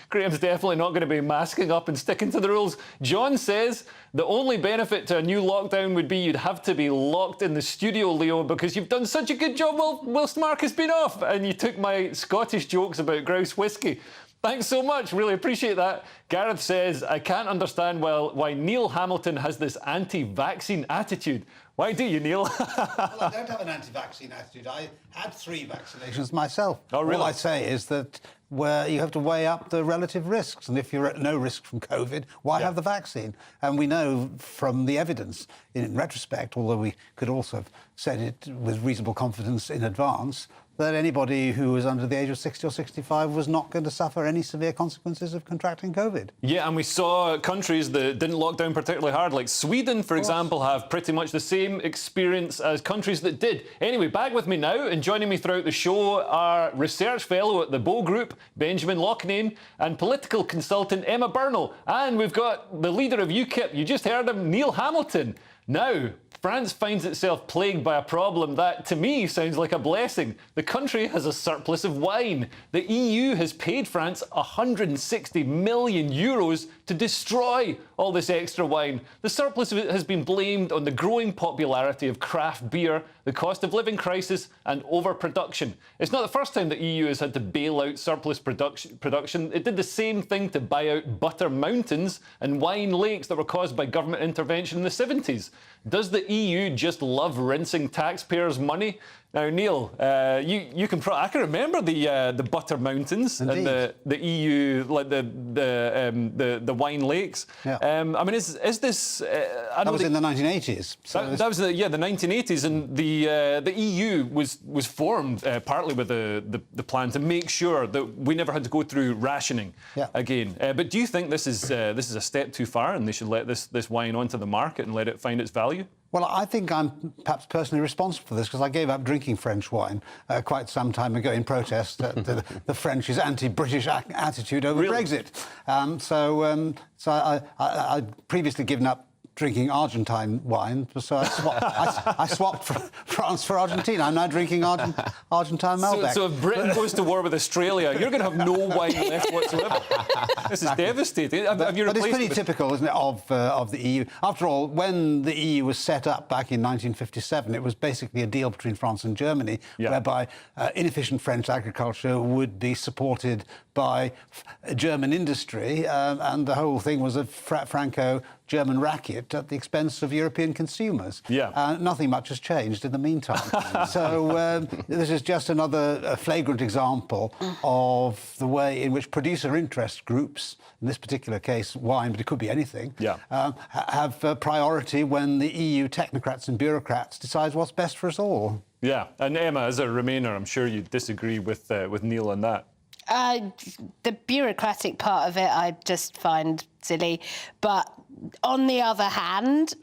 Graham's definitely not going to be masking up and sticking to the rules. John says the only benefit to a new lockdown would be you'd have to be locked in the studio, Leo, because you've done such a good job whilst Mark has been off, and you took my Scottish jokes about grouse whiskey. Thanks so much, really appreciate that. Gareth says, I can't understand why Neil Hamilton has this anti-vaccine attitude. Why do you, Neil? Well, I don't have an anti-vaccine attitude. I had 3 vaccinations myself. Oh, really? All I say is that you have to weigh up the relative risks, and if you're at no risk from COVID, why have the vaccine? And we know from the evidence, in retrospect, although we could also have said it with reasonable confidence in advance, that anybody who was under the age of 60 or 65 was not going to suffer any severe consequences of contracting COVID. Yeah, and we saw countries that didn't lock down particularly hard, like Sweden, for example, have pretty much the same experience as countries that did. Anyway, back with me now, and joining me throughout the show are research fellow at the Bow Group, Benjamin Loughnane, and political consultant Emma Burnell. And we've got the leader of UKIP, you just heard him, Neil Hamilton. Now, France finds itself plagued by a problem that, to me, sounds like a blessing. The country has a surplus of wine. The EU has paid France 160 million euros to destroy all this extra wine. The surplus of it has been blamed on the growing popularity of craft beer, the cost of living crisis, and overproduction. It's not the first time the EU has had to bail out surplus production. It did the same thing to buy out butter mountains and wine lakes that were caused by government intervention in the 70s. Does the EU just love rinsing taxpayers' money? Now, Neil, you can. I can remember the butter mountains. Indeed. And the EU, like the wine lakes. Yeah. I mean, is this? That was in the 1980s. So that was the 1980s, and the EU was formed partly with the plan to make sure that we never had to go through rationing again. But do you think this is a step too far, and they should let this wine onto the market and let it find its value? Well, I think I'm perhaps personally responsible for this because I gave up drinking French wine quite some time ago in protest at the French's anti-British attitude over Brexit. So I'd previously given up drinking Argentine wine, so I swapped France for Argentina. I'm now drinking Argentine Malbec. So if Britain goes to war with Australia, you're going to have no wine left whatsoever. This is devastating. But it's pretty typical, isn't it, of the EU? After all, when the EU was set up back in 1957, it was basically a deal between France and Germany, whereby inefficient French agriculture would be supported by German industry, and the whole thing was a Franco-German racket at the expense of European consumers. Nothing much has changed in the meantime. So this is just another flagrant example of the way in which producer interest groups, in this particular case wine, but it could be anything, have priority when the EU technocrats and bureaucrats decide what's best for us all. Yeah, and Emma, as a Remainer, I'm sure you disagree with Neil on that. The bureaucratic part of it I just find silly. But on the other hand,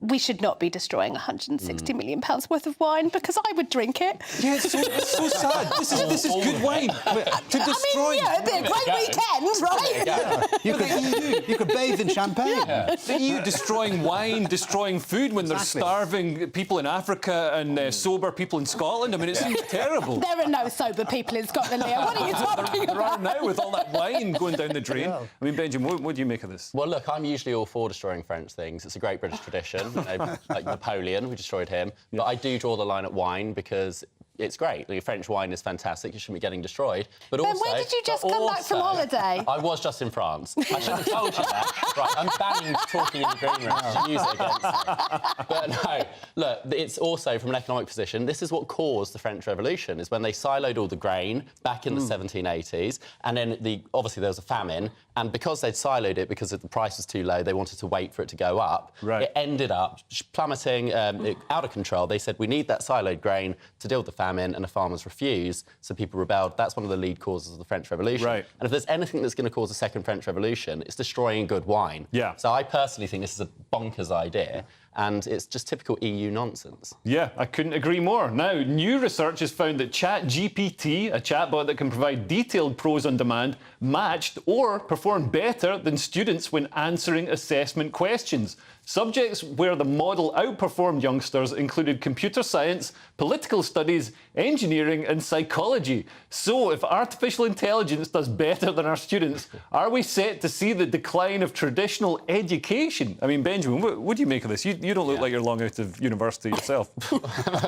we should not be destroying £160 million worth of wine because I would drink it. Yeah, it's so sad. This is good wine to destroy. I mean, it'd be a great weekend, right? You could bathe in champagne. Yeah. The EU destroying wine, destroying food when they're starving people in Africa and sober people in Scotland. I mean, it seems terrible. There are no sober people in Scotland, Leo. What are you talking about? There are now with all that wine going down the drain. I mean, Benjamin, what do you make of this? Well, look, I'm usually all for destroying French things. It's a great British tradition. Like Napoleon, we destroyed him. But I do draw the line at wine because it's great. Like, French wine is fantastic. It shouldn't be getting destroyed. But Ben, also, where did you just come back from holiday? I was just in France. I should have told you that. Right, I'm banning talking in the green room. You should use it against me. But no, look, it's also from an economic position. This is what caused the French Revolution. Is when they siloed all the grain back in the 1780s, and then obviously there was a famine, and because they'd siloed it because the price was too low, they wanted to wait for it to go up. Right. It ended up plummeting, out of control. They said we need that siloed grain to deal with the famine, and the farmers refused, so people rebelled. That's one of the lead causes of the French Revolution. Right. And if there's anything that's going to cause a second French Revolution, it's destroying good wine. Yeah. So I personally think this is a bonkers idea, and it's just typical EU nonsense. Yeah, I couldn't agree more. Now, new research has found that ChatGPT, a chatbot that can provide detailed prose on demand, matched or performed better than students when answering assessment questions. Subjects where the model outperformed youngsters included computer science, political studies, engineering and psychology. So if artificial intelligence does better than our students, are we set to see the decline of traditional education? I mean, Benjamin, what do you make of this? You don't look like you're long out of university yourself.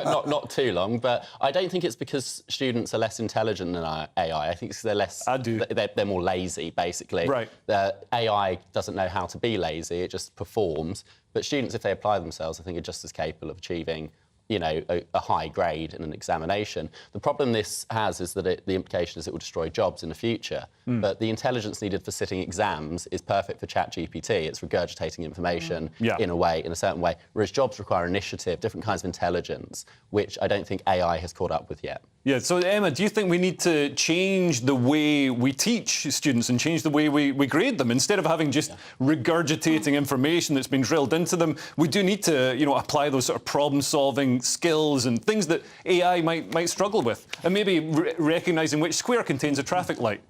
not too long, but I don't think it's because students are less intelligent than AI. I think it's because they're more lazy, basically. Right. The AI doesn't know how to be lazy, it just performs. But students, if they apply themselves, I think are just as capable of achieving, you know, a high grade in an examination. The problem this has is that the implication is it will destroy jobs in the future. But the intelligence needed for sitting exams is perfect for ChatGPT. It's regurgitating information in a certain way, whereas jobs require initiative, different kinds of intelligence, which I don't think AI has caught up with yet. Yeah, so Emma, do you think we need to change the way we teach students and change the way we grade them? Instead of having just regurgitating information that's been drilled into them, we do need to, you know, apply those sort of problem-solving skills and things that AI might struggle with, and maybe recognising which square contains a traffic light.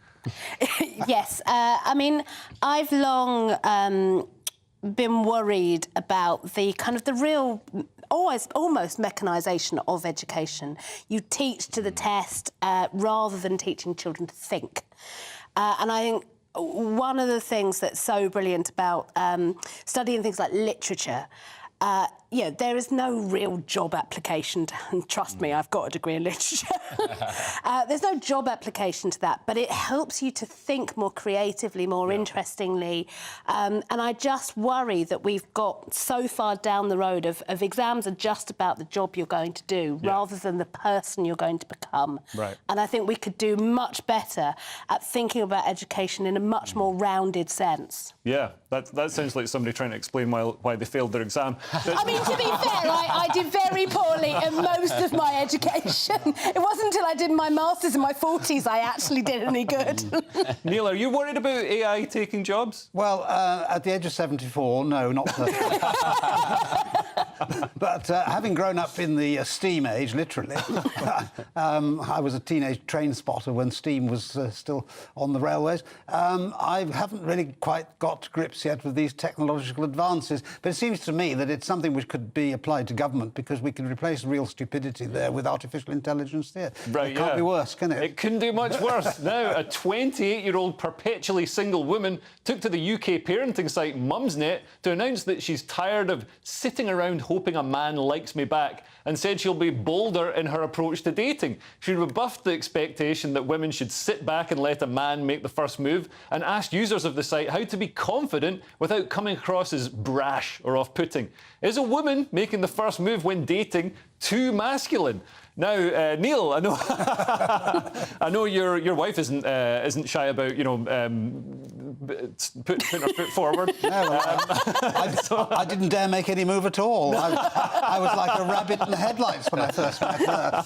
Yes, I mean, I've long been worried about the kind of the real almost mechanisation of education. You teach to the test rather than teaching children to think. And I think one of the things that's so brilliant about studying things like literature, you know, there is no real job application and trust me, I've got a degree in literature. There's no job application to that, but it helps you to think more creatively, more interestingly. And I just worry that we've got so far down the road of exams are just about the job you're going to do rather than the person you're going to become. Right. And I think we could do much better at thinking about education in a much more rounded sense. Yeah, that sounds like somebody trying to explain why they failed their exam. I mean, to be fair, I did very poorly in most of my education. It wasn't until I did my masters in my 40s I actually did any good. Neil, are you worried about AI taking jobs? Well, at the age of 74, no, not personally. But having grown up in the steam age, literally, I was a teenage train spotter when steam was still on the railways. I haven't really quite got to grips yet with these technological advances, but it seems to me that it's something which could be applied to government because we can replace real stupidity there with artificial intelligence there. Right, it can't be worse, can it? It couldn't do much worse. Now, a 28-year-old perpetually single woman took to the UK parenting site Mumsnet to announce that she's tired of sitting around hoping a man likes me back and said she'll be bolder in her approach to dating. She rebuffed the expectation that women should sit back and let a man make the first move and asked users of the site how to be confident without coming across as brash or off-putting. Is a woman making the first move when dating too masculine? Now, Neil, I know, I know your wife isn't shy about, you know, putting her foot forward. No, I didn't dare make any move at all. I was like a rabbit in the headlights when I first met her.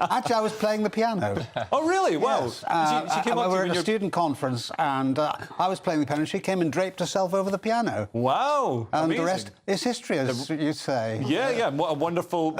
Actually, I was playing the piano. Oh, really? Wow. Yes. She came up we to were you at a student conference, and I was playing the piano, and she came and draped herself over the piano. Wow. And amazing. the rest is history, as you say. Yeah, yeah. What a wonderful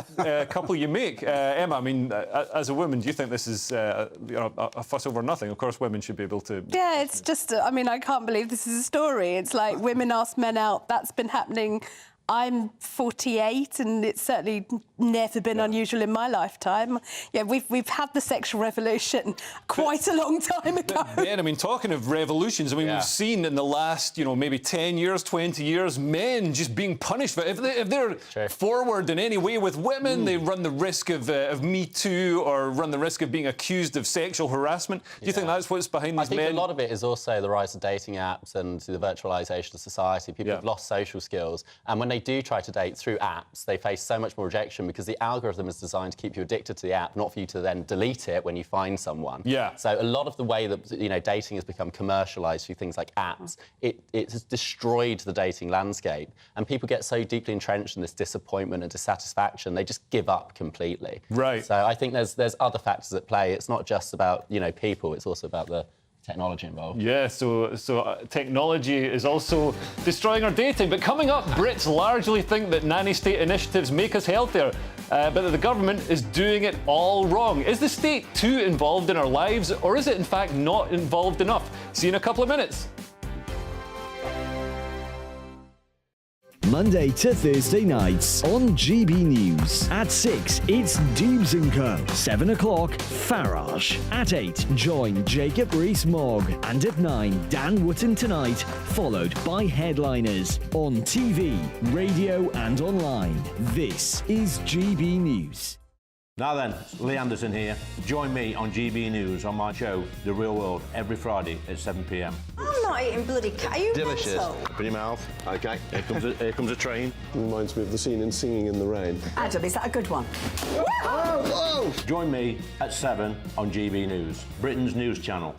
couple you make. Emma, I mean, as a woman, do you think this is you know, a fuss over nothing? Of course, women should be able to... Yeah, it's just, I mean, I can't believe this is a story. It's like women ask men out. That's been happening, I'm 48, and it's certainly never been unusual in my lifetime. Yeah, we've had the sexual revolution quite a long time ago. Ben, I mean, talking of revolutions, I mean, we've seen in the last, maybe 10 years, 20 years, men just being punished. If they're forward in any way with women, they run the risk of Me Too or run the risk of being accused of sexual harassment. Do you think that's what's behind these men? I think a lot of it is also the rise of dating apps and the virtualisation of society. People have lost social skills, and when they do try to date through apps, they face so much more rejection because the algorithm is designed to keep you addicted to the app, not for you to then delete it when you find someone. Yeah. So a lot of the way that dating has become commercialised through things like apps, it has destroyed the dating landscape, and people get so deeply entrenched in this disappointment and dissatisfaction, they just give up completely. Right. So I think there's other factors at play. It's not just about people, it's also about the technology involved. Yeah, so technology is also destroying our dating. But coming up, Brits largely think that nanny state initiatives make us healthier, but that the government is doing it all wrong. Is the state too involved in our lives, or is it in fact not involved enough? See you in a couple of minutes. Monday to Thursday nights on GB News. At 6, it's Dubes & Co. 7 o'clock, Farage. At 8, join Jacob Rees-Mogg. And at 9, Dan Wootton Tonight, followed by Headliners. On TV, radio and online. This is GB News. Now then, Lee Anderson here. Join me on GB News on my show, The Real World, every Friday at 7 p.m. I'm not eating bloody cat. Are you Delicious. mental? Open your mouth. OK, here comes a train. Reminds me of the scene in Singing in the Rain. Adam, is that a good one? Whoa! Join me at 7 on GB News, Britain's news channel.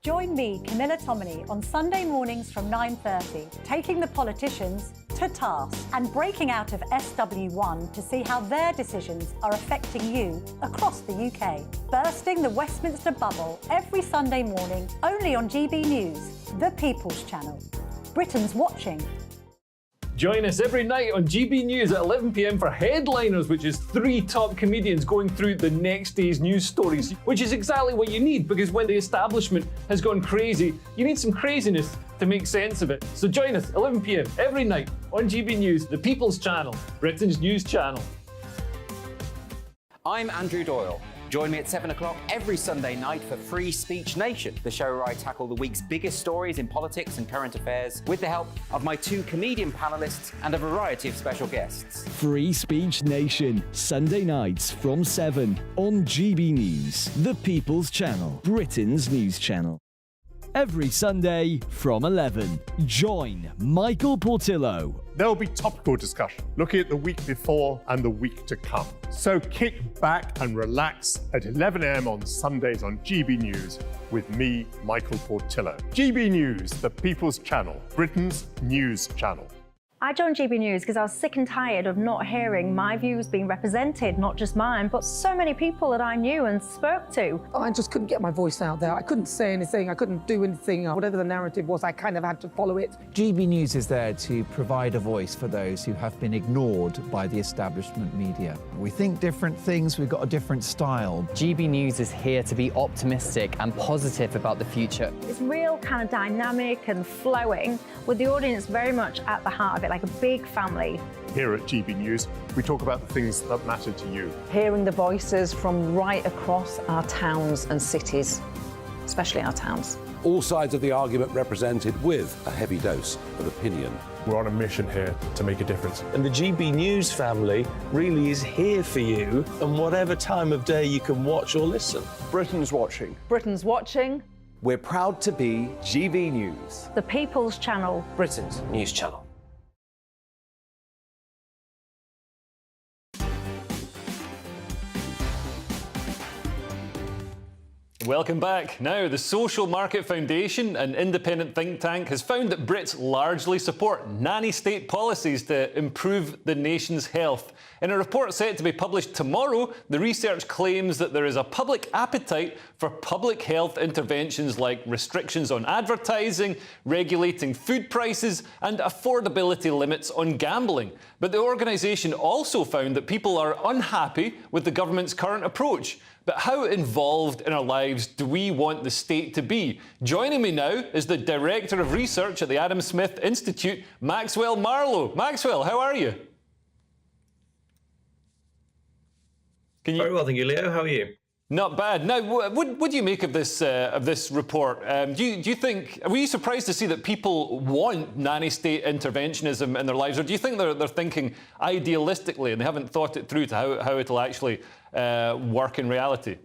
Join me, Camilla Tominey, on Sunday mornings from 9:30, taking the politicians to task and breaking out of SW1 to see how their decisions are affecting you across the UK. Bursting the Westminster bubble every Sunday morning, only on GB News, the People's Channel. Britain's watching. Join us every night on GB News at 11 p.m. for Headliners, which is 3 top comedians going through the next day's news stories, which is exactly what you need, because when the establishment has gone crazy, you need some craziness to make sense of it. So join us 11 p.m. every night on GB News, the People's Channel, Britain's news channel. I'm Andrew Doyle. Join me at 7 o'clock every Sunday night for Free Speech Nation, the show where I tackle the week's biggest stories in politics and current affairs with the help of my 2 comedian panellists and a variety of special guests. Free Speech Nation, Sunday nights from 7 on GB News, the People's Channel, Britain's news channel. Every Sunday from 11, join Michael Portillo. There will be topical discussion, looking at the week before and the week to come. So kick back and relax at 11 a.m. on Sundays on GB News with me, Michael Portillo. GB News, the People's Channel, Britain's news channel. I joined GB News because I was sick and tired of not hearing my views being represented, not just mine, but so many people that I knew and spoke to. I just couldn't get my voice out there. I couldn't say anything, I couldn't do anything. Whatever the narrative was, I kind of had to follow it. GB News is there to provide a voice for those who have been ignored by the establishment media. We think different things, we've got a different style. GB News is here to be optimistic and positive about the future. It's real kind of dynamic and flowing, with the audience very much at the heart of it, like a big family. Here at GB News, we talk about the things that matter to you. Hearing the voices from right across our towns and cities, especially our towns. All sides of the argument represented with a heavy dose of opinion. We're on a mission here to make a difference. And the GB News family really is here for you, and whatever time of day you can watch or listen. Britain's watching. Britain's watching. We're proud to be GB News, the People's Channel, Britain's news channel. Welcome back. Now, the Social Market Foundation, an independent think tank, has found that Brits largely support nanny state policies to improve the nation's health. In a report set to be published tomorrow, the research claims that there is a public appetite for public health interventions like restrictions on advertising, regulating food prices, and affordability limits on gambling. But the organisation also found that people are unhappy with the government's current approach. But how involved in our lives do we want the state to be? Joining me now is the Director of Research at the Adam Smith Institute, Maxwell Marlowe. Maxwell, how are you? Very well, thank you, Leo. How are you? Not bad. Now, what do you make of this report? Do you think, were you surprised to see that people want nanny state interventionism in their lives, or do you think they're thinking idealistically and they haven't thought it through to how it'll actually work in reality?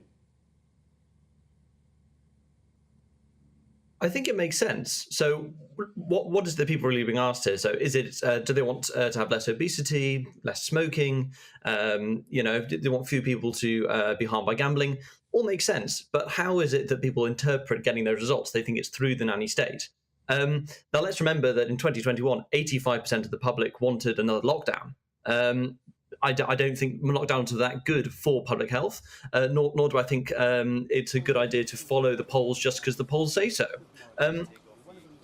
I think it makes sense. So what is the people really being asked here? So is it, do they want to have less obesity, less smoking? Do they want few people to be harmed by gambling? All makes sense. But how is it that people interpret getting those results? They think it's through the nanny state. Now let's remember that in 2021, 85% of the public wanted another lockdown. I don't think lockdowns are that good for public health, nor do I think it's a good idea to follow the polls just because the polls say so.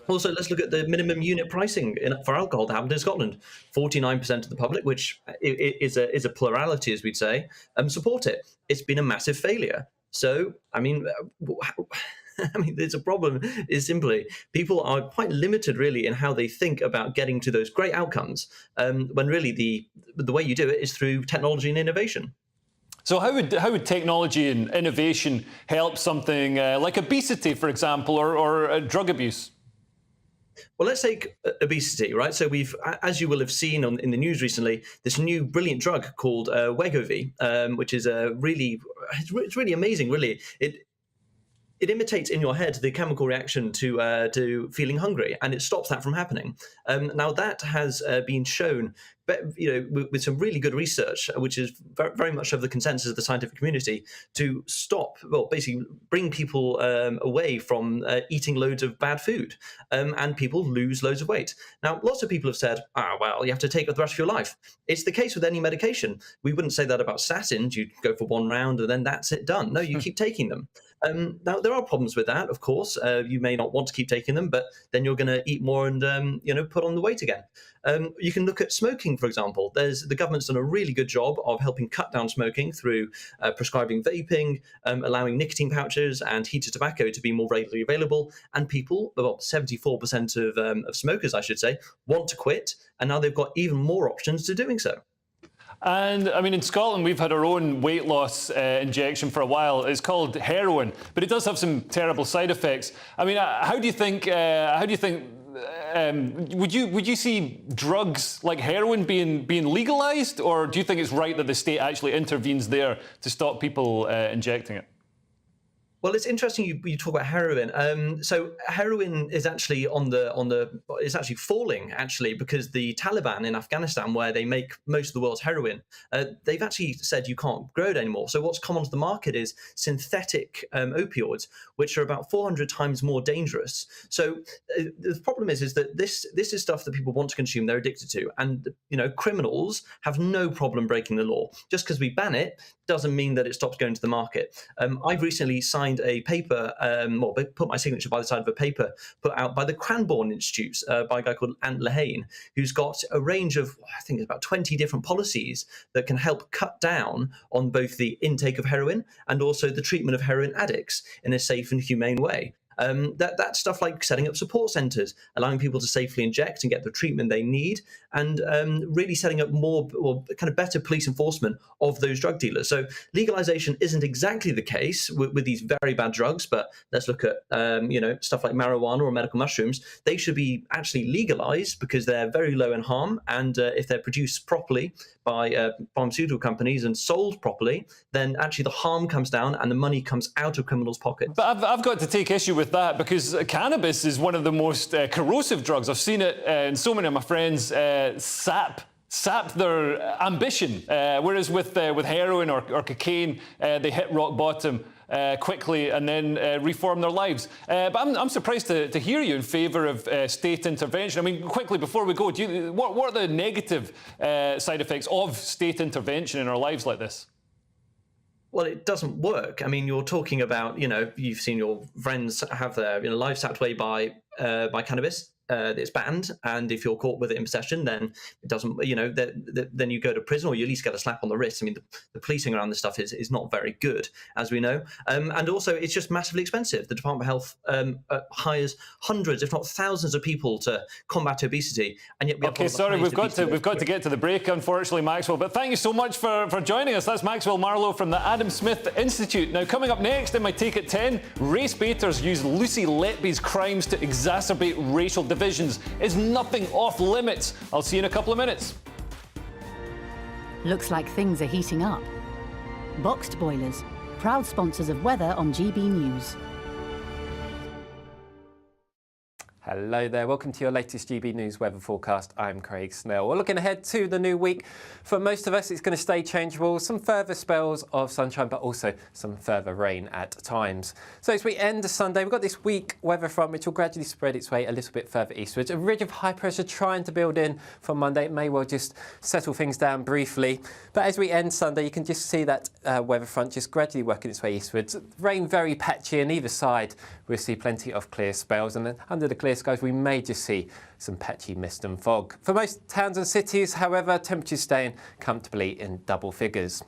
Also, let's look at the minimum unit pricing for alcohol that happened in Scotland. 49% of the public, which is a plurality, as we'd say, support it. It's been a massive failure. So, there's a problem is simply people are quite limited really in how they think about getting to those great outcomes when really the way you do it is through technology and innovation. So how would technology and innovation help something like obesity, for example, or drug abuse? Well, let's take obesity, right? So we've, as you will have seen in the news recently, this new brilliant drug called Wegovy, which is it's really amazing, really. It imitates in your head the chemical reaction to feeling hungry, and it stops that from happening. Now that has been shown, with some really good research, which is very much of the consensus of the scientific community, to stop, basically bring people away from eating loads of bad food, and people lose loads of weight. Now, lots of people have said, well, you have to take it the rest of your life. It's the case with any medication. We wouldn't say that about statins. You go for one round and then that's it, done. No, you keep taking them. Now, there are problems with that, of course. You may not want to keep taking them, but then you're going to eat more and, put on the weight again. You can look at smoking, for example. The government's done a really good job of helping cut down smoking through prescribing vaping, allowing nicotine pouches and heated tobacco to be more readily available. And people, about 74% of smokers, I should say, want to quit. And now they've got even more options to doing so. And in Scotland, we've had our own weight loss injection for a while. It's called heroin, but it does have some terrible side effects. How do you think? Would you see drugs like heroin being legalised, or do you think it's right that the state actually intervenes there to stop people injecting it? Well, it's interesting you talk about heroin. So heroin is actually it's actually falling actually because the Taliban in Afghanistan, where they make most of the world's heroin, they've actually said you can't grow it anymore. So what's come onto the market is synthetic opioids, which are about 400 times more dangerous. So the problem is that this is stuff that people want to consume, they're addicted to, and criminals have no problem breaking the law. Just because we ban it doesn't mean that it stops going to the market. I've recently signed a paper, put my signature by the side of a paper put out by the Cranbourne Institute by a guy called Ant Lehane, who's got a range of, I think it's about 20 different policies that can help cut down on both the intake of heroin and also the treatment of heroin addicts in a safe and humane way. That's stuff like setting up support centres, allowing people to safely inject and get the treatment they need, and really setting up more or kind of better police enforcement of those drug dealers. So legalisation isn't exactly the case with these very bad drugs, but let's look at stuff like marijuana or medical mushrooms. They should be actually legalised because they're very low in harm, and if they're produced properly by pharmaceutical companies and sold properly, then actually the harm comes down and the money comes out of criminals' pockets. But I've got to take issue with that because cannabis is one of the most corrosive drugs. I've seen it in so many of my friends sap their ambition, whereas with heroin or cocaine, they hit rock bottom quickly and then reform their lives. But I'm surprised to hear you in favour of state intervention. I mean, quickly before we go, what are the negative side effects of state intervention in our lives like this? Well, it doesn't work. I mean, you're talking about, you've seen your friends have their lives sapped away by cannabis. It's banned, and if you're caught with it in possession, then it doesn't. Then you go to prison, or you at least get a slap on the wrist. I mean, the policing around this stuff is not very good, as we know, and also it's just massively expensive. The Department of Health hires hundreds, if not thousands, of people to combat obesity, and yet we've got to get to the break, unfortunately, Maxwell. But thank you so much for joining us. That's Maxwell Marlowe from the Adam Smith Institute. Now, coming up next in my Take at 10, race baiters use Lucy Letby's crimes to exacerbate racial divisions. Is nothing off limits? I'll see you in a couple of minutes. Looks like things are heating up. Boxed boilers, proud sponsors of weather on GB News. Hello there, welcome to your latest GB News weather forecast. I'm Craig Snell. We're looking ahead to the new week. For most of us, it's going to stay changeable. Some further spells of sunshine, but also some further rain at times. So as we end the Sunday, we've got this weak weather front, which will gradually spread its way a little bit further eastwards. A ridge of high pressure trying to build in for Monday. It may well just settle things down briefly. But as we end Sunday, you can just see that weather front just gradually working its way eastwards. Rain very patchy on either side. We'll see plenty of clear spells, and then under the clear skies we may just see some patchy mist and fog. For most towns and cities, however, temperatures staying comfortably in double figures.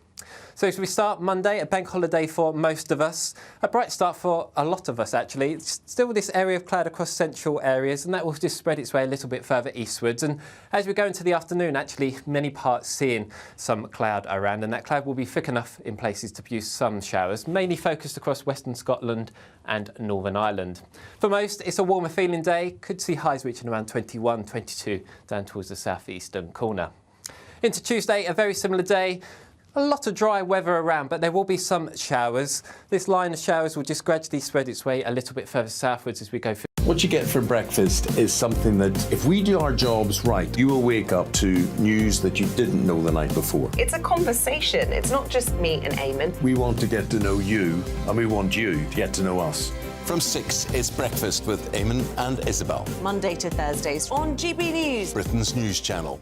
So as we start Monday, a bank holiday for most of us, a bright start for a lot of us actually. It's still this area of cloud across central areas, and that will just spread its way a little bit further eastwards. And as we go into the afternoon, actually many parts seeing some cloud around, and that cloud will be thick enough in places to produce some showers, mainly focused across western Scotland and Northern Ireland. For most, it's a warmer feeling day, could see highs reaching around 21, 22 down towards the southeastern corner. Into Tuesday, a very similar day. A lot of dry weather around, but there will be some showers. This line of showers will just gradually spread its way a little bit further southwards as we go through. What you get for breakfast is something that, if we do our jobs right, you will wake up to news that you didn't know the night before. It's a conversation. It's not just me and Eamon. We want to get to know you, and we want you to get to know us. From 6, it's Breakfast with Eamon and Isabel. Monday to Thursdays on GB News, Britain's news channel.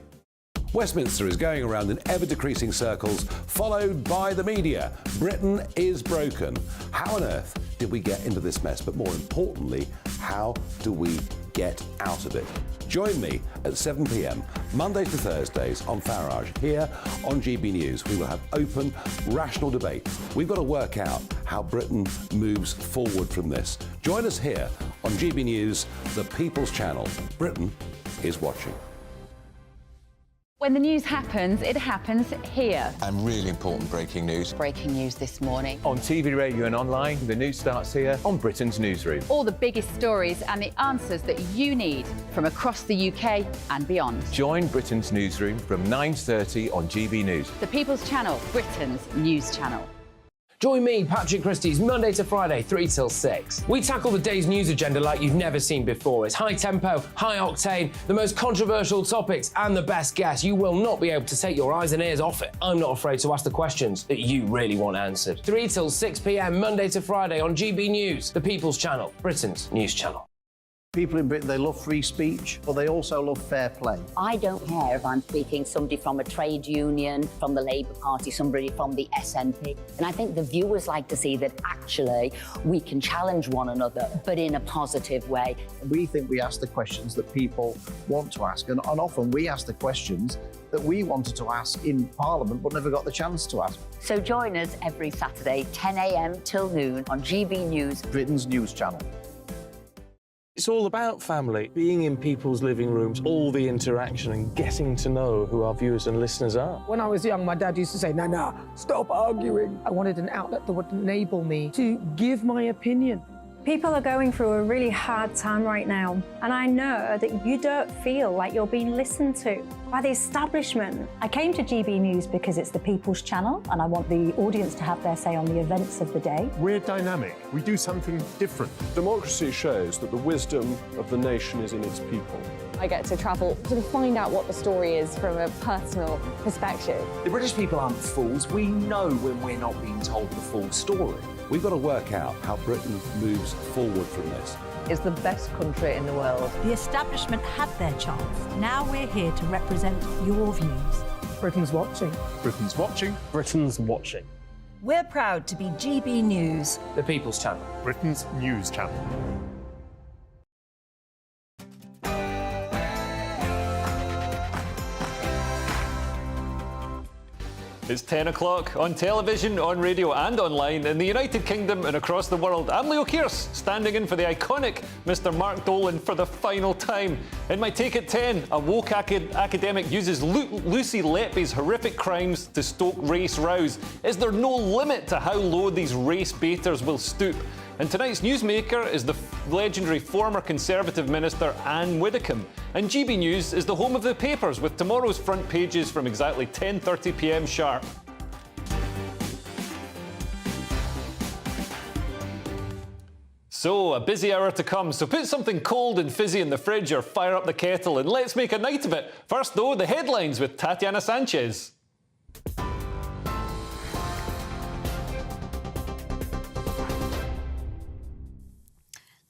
Westminster is going around in ever-decreasing circles, followed by the media. Britain is broken. How on earth did we get into this mess? But more importantly, how do we get out of it? Join me at 7 p.m, Mondays to Thursdays on Farage. Here on GB News, we will have open, rational debate. We've got to work out how Britain moves forward from this. Join us here on GB News, the People's Channel. Britain is watching. When the news happens, it happens here. And really important breaking news. Breaking news this morning. On TV, radio and online, the news starts here on Britain's Newsroom. All the biggest stories and the answers that you need from across the UK and beyond. Join Britain's Newsroom from 9:30 on GB News. The People's Channel, Britain's news channel. Join me, Patrick Christie's Monday to Friday, 3 till 6. We tackle the day's news agenda like you've never seen before. It's high tempo, high octane, the most controversial topics and the best guests. You will not be able to take your eyes and ears off it. I'm not afraid to ask the questions that you really want answered. 3 till 6 p.m, Monday to Friday on GB News, the People's Channel, Britain's news channel. People in Britain, they love free speech, but they also love fair play. I don't care if I'm speaking somebody from a trade union, from the Labour Party, somebody from the SNP. And I think the viewers like to see that actually we can challenge one another, but in a positive way. We think we ask the questions that people want to ask, and often we ask the questions that we wanted to ask in Parliament but never got the chance to ask. So join us every Saturday, 10 a.m. till noon on GB News, Britain's news channel. It's all about family, being in people's living rooms, all the interaction and getting to know who our viewers and listeners are. When I was young, my dad used to say, "Nana, stop arguing." I wanted an outlet that would enable me to give my opinion. People are going through a really hard time right now, and I know that you don't feel like you're being listened to by the establishment. I came to GB News because it's the People's Channel, and I want the audience to have their say on the events of the day. We're dynamic. We do something different. Democracy shows that the wisdom of the nation is in its people. I get to travel to find out what the story is from a personal perspective. The British people aren't fools. We know when we're not being told the full story. We've got to work out how Britain moves forward from this. Is the best country in the world. The establishment had their chance. Now we're here to represent your views. Britain's watching. Britain's watching. Britain's watching. We're proud to be GB News, The People's Channel. Britain's news channel. It's 10 o'clock on television, on radio and online in the United Kingdom and across the world. I'm Leo Kearse, standing in for the iconic Mr. Mark Dolan for the final time. In my Take at 10, a woke academic uses Lucy Letby's horrific crimes to stoke race rows. Is there no limit to how low these race baiters will stoop? And tonight's newsmaker is the legendary former Conservative Minister Anne Widdecombe. And GB News is the home of the papers with tomorrow's front pages from exactly 10:30 p.m. sharp. So, a busy hour to come, so put something cold and fizzy in the fridge or fire up the kettle and let's make a night of it. First though, the headlines with Tatiana Sanchez.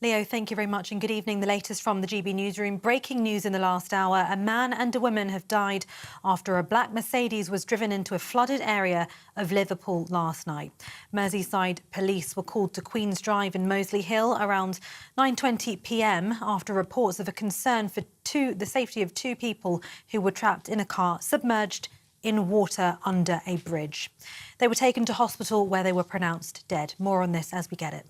Leo, thank you very much and good evening. The latest from the GB newsroom. Breaking news in the last hour. A man and a woman have died after a black Mercedes was driven into a flooded area of Liverpool last night. Merseyside police were called to Queen's Drive in Moseley Hill around 9:20 p.m. after reports of a concern for the safety of two people who were trapped in a car submerged in water under a bridge. They were taken to hospital where they were pronounced dead. More on this as we get it.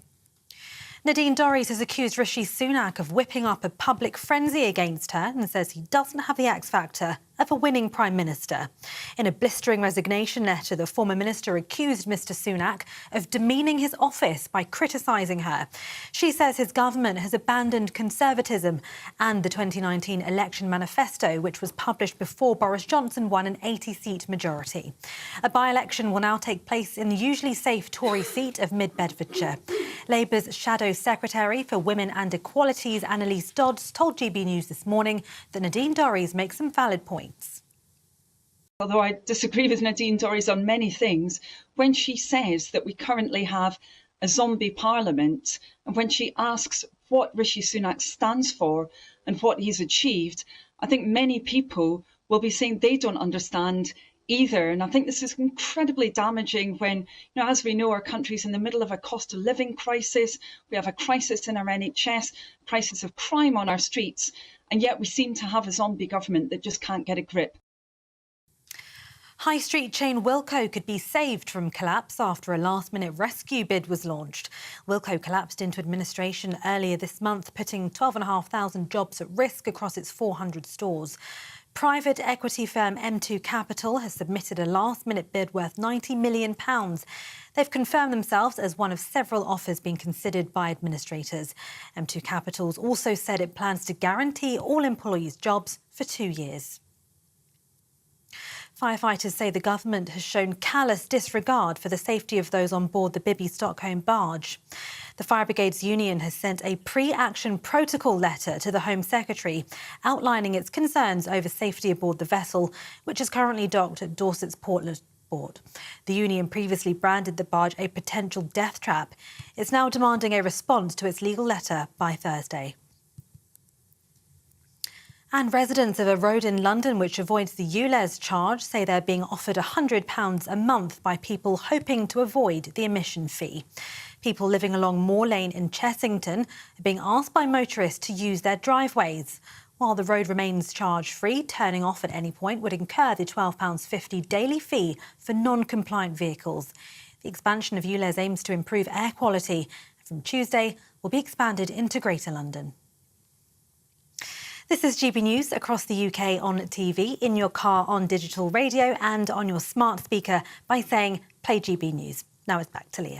Nadine Dorries has accused Rishi Sunak of whipping up a public frenzy against her and says he doesn't have the X factor of a winning Prime Minister. In a blistering resignation letter, the former minister accused Mr Sunak of demeaning his office by criticising her. She says his government has abandoned conservatism and the 2019 election manifesto, which was published before Boris Johnson won an 80-seat majority. A by-election will now take place in the usually safe Tory seat of Mid-Bedfordshire. Labour's Shadow Secretary for Women and Equalities, Annalise Dodds, told GB News this morning that Nadine Dorries makes some valid points. Although I disagree with Nadine Dorries on many things, when she says that we currently have a zombie parliament and when she asks what Rishi Sunak stands for and what he's achieved, I think many people will be saying they don't understand either. And I think this is incredibly damaging when, as we know, our country's in the middle of a cost of living crisis. We have a crisis in our NHS, crisis of crime on our streets, and yet we seem to have a zombie government that just can't get a grip. High street chain Wilko could be saved from collapse after a last-minute rescue bid was launched. Wilko collapsed into administration earlier this month, putting 12,500 jobs at risk across its 400 stores. Private equity firm M2 Capital has submitted a last-minute bid worth £90 million. They've confirmed themselves as one of several offers being considered by administrators. M2 Capital's also said it plans to guarantee all employees jobs for 2 years. Firefighters say the government has shown callous disregard for the safety of those on board the Bibby Stockholm barge. The Fire Brigade's union has sent a pre-action protocol letter to the Home Secretary outlining its concerns over safety aboard the vessel, which is currently docked at Dorset's Portland port. The union previously branded the barge a potential death trap. It's now demanding a response to its legal letter by Thursday. And residents of a road in London which avoids the ULEZ charge say they're being offered £100 a month by people hoping to avoid the emission fee. People living along Moor Lane in Chessington are being asked by motorists to use their driveways. While the road remains charge-free, turning off at any point would incur the £12.50 daily fee for non-compliant vehicles. The expansion of ULEZ aims to improve air quality and from Tuesday will be expanded into Greater London. This is GB News across the UK on TV, in your car on digital radio and on your smart speaker by saying, play GB News. Now it's back to Leo.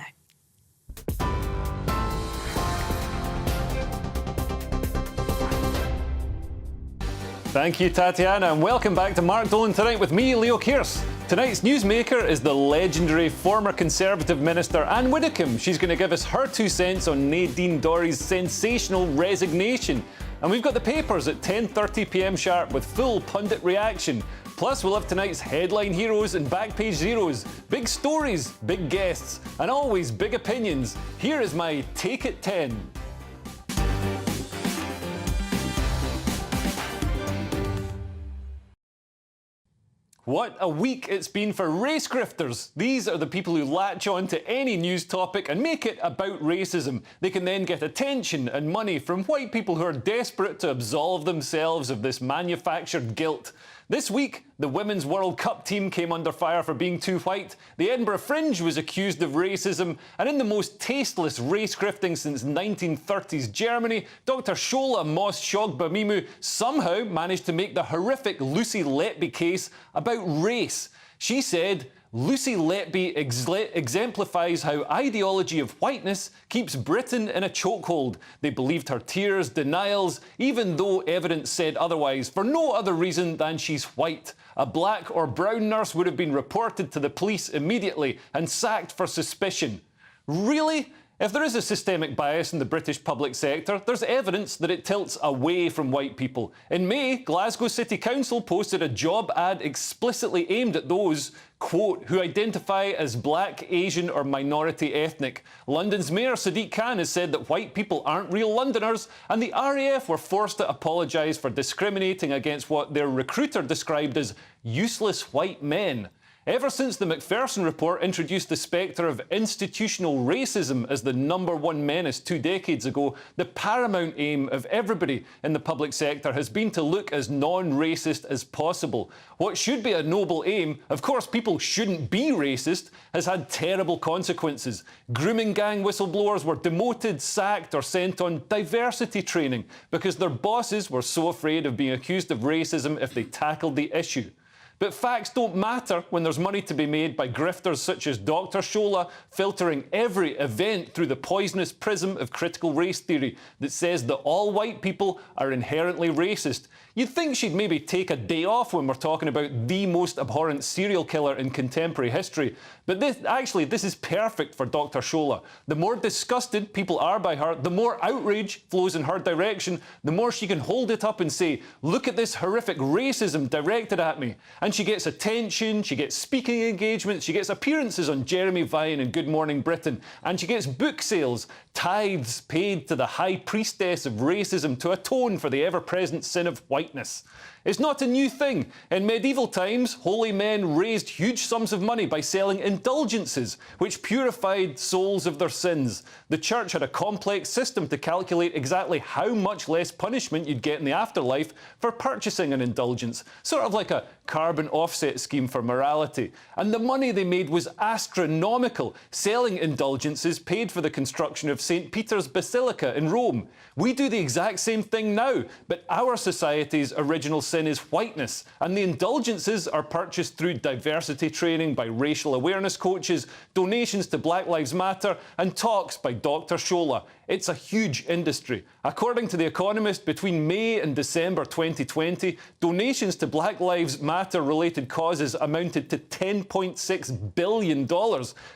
Thank you, Tatiana, and welcome back to Mark Dolan Tonight with me, Leo Kearse. Tonight's newsmaker is the legendary former Conservative Minister Anne Widdecombe. She's going to give us her 2 cents on Nadine Dorries' sensational resignation. And we've got the papers at 10:30 p.m. sharp with full pundit reaction. Plus, we'll have tonight's headline heroes and backpage zeros. Big stories, big guests, and always big opinions. Here is my Take It 10. What a week it's been for race grifters. These are the people who latch on to any news topic and make it about racism. They can then get attention and money from white people who are desperate to absolve themselves of this manufactured guilt. This week, the Women's World Cup team came under fire for being too white, the Edinburgh Fringe was accused of racism, and in the most tasteless race grifting since 1930s Germany, Dr. Shola Mos-Shogbamimu somehow managed to make the horrific Lucy Letby case about race. She said, Lucy Letby exemplifies how ideology of whiteness keeps Britain in a chokehold. They believed her tears, denials, even though evidence said otherwise, for no other reason than she's white. A black or brown nurse would have been reported to the police immediately and sacked for suspicion. Really? If there is a systemic bias in the British public sector, there's evidence that it tilts away from white people. In May, Glasgow City Council posted a job ad explicitly aimed at those, quote, who identify as black, Asian or minority ethnic. London's Mayor Sadiq Khan has said that white people aren't real Londoners, and the RAF were forced to apologise for discriminating against what their recruiter described as useless white men. Ever since the Macpherson report introduced the spectre of institutional racism as the #1 menace 2 decades ago, the paramount aim of everybody in the public sector has been to look as non-racist as possible. What should be a noble aim, of course people shouldn't be racist, has had terrible consequences. Grooming gang whistleblowers were demoted, sacked or sent on diversity training because their bosses were so afraid of being accused of racism if they tackled the issue. But facts don't matter when there's money to be made by grifters such as Dr. Shola filtering every event through the poisonous prism of critical race theory that says that all white people are inherently racist. You'd think she'd maybe take a day off when we're talking about the most abhorrent serial killer in contemporary history. But this is perfect for Dr. Shola. The more disgusted people are by her, the more outrage flows in her direction, the more she can hold it up and say, look at this horrific racism directed at me. And she gets attention, she gets speaking engagements, she gets appearances on Jeremy Vine and Good Morning Britain, and she gets book sales, tithes paid to the high priestess of racism to atone for the ever-present sin of whiteness. It's not a new thing. In medieval times, holy men raised huge sums of money by selling indulgences, which purified souls of their sins. The church had a complex system to calculate exactly how much less punishment you'd get in the afterlife for purchasing an indulgence, sort of like a carbon offset scheme for morality. And the money they made was astronomical. Selling indulgences paid for the construction of St. Peter's Basilica in Rome. We do the exact same thing now, but our society's original sin is whiteness, and the indulgences are purchased through diversity training by racial awareness coaches, donations to Black Lives Matter, and talks by Dr. Shola. It's a huge industry. According to The Economist, between May and December 2020, donations to Black Lives Matter-related causes amounted to $10.6 billion.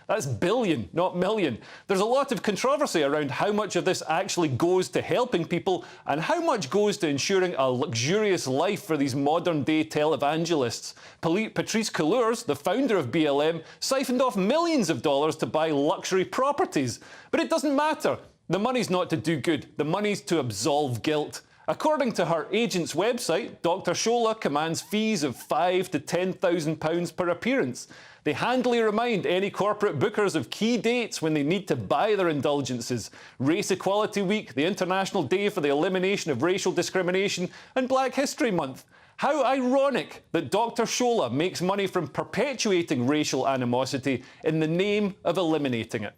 That's billion, not million. There's a lot of controversy around how much of this actually goes to helping people and how much goes to ensuring a luxurious life for these modern-day televangelists. Patrice Couleurs, the founder of BLM, siphoned off millions of dollars to buy luxury properties. But it doesn't matter. The money's not to do good, the money's to absolve guilt. According to her agent's website, Dr. Shola commands fees of £5,000 to £10,000 per appearance. They handily remind any corporate bookers of key dates when they need to buy their indulgences. Race Equality Week, the International Day for the Elimination of Racial Discrimination, and Black History Month. How ironic that Dr. Shola makes money from perpetuating racial animosity in the name of eliminating it.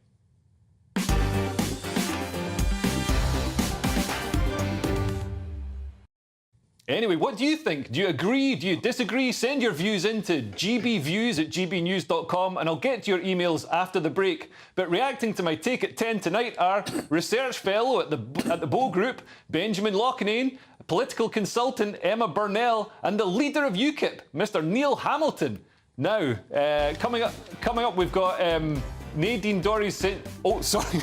Anyway, what do you think? Do you agree? Do you disagree? Send your views into gbviews@gbnews.com and I'll get to your emails after the break. But reacting to my Take It 10 tonight are research fellow at the Bow Group, Benjamin Loughnane, political consultant Emma Burnell, and the leader of UKIP, Mr. Neil Hamilton. Now, coming up, we've got Nadine Dorries said... Oh, sorry.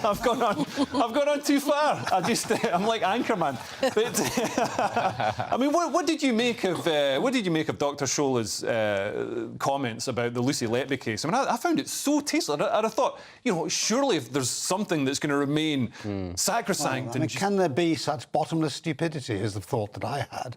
I've gone on too far. I'm like Anchorman. But, I mean, what did you make of Dr. Shola's comments about the Lucy Letby case? I mean, I found it so tasteless. I thought, you know, surely if there's something that's going to remain sacrosanct... Well, I mean, can there be such bottomless stupidity is the thought that I had.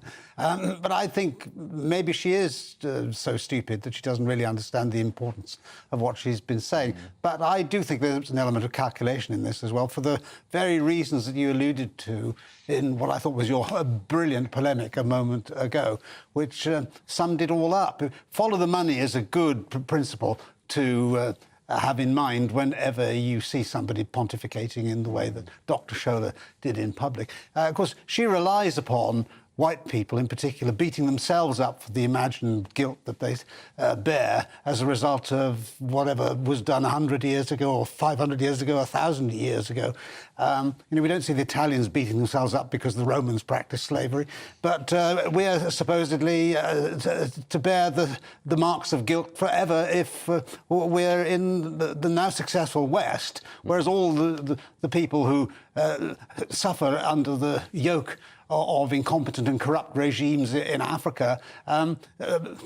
But I think maybe she is so stupid that she doesn't really understand the importance of what she's been saying. But I do think there's an element of calculation in this as well, for the very reasons that you alluded to in what I thought was your brilliant polemic a moment ago, which summed it all up. Follow the money is a good principle to have in mind whenever you see somebody pontificating in the way that Dr. Shola did in public. Of course, she relies upon white people in particular beating themselves up for the imagined guilt that they bear as a result of whatever was done 100 years ago or 500 years ago, 1,000 years ago. You know, we don't see the Italians beating themselves up because the Romans practiced slavery, but we are supposedly to bear the marks of guilt forever if we're in the now successful West, whereas all the people who suffer under the yoke of incompetent and corrupt regimes in Africa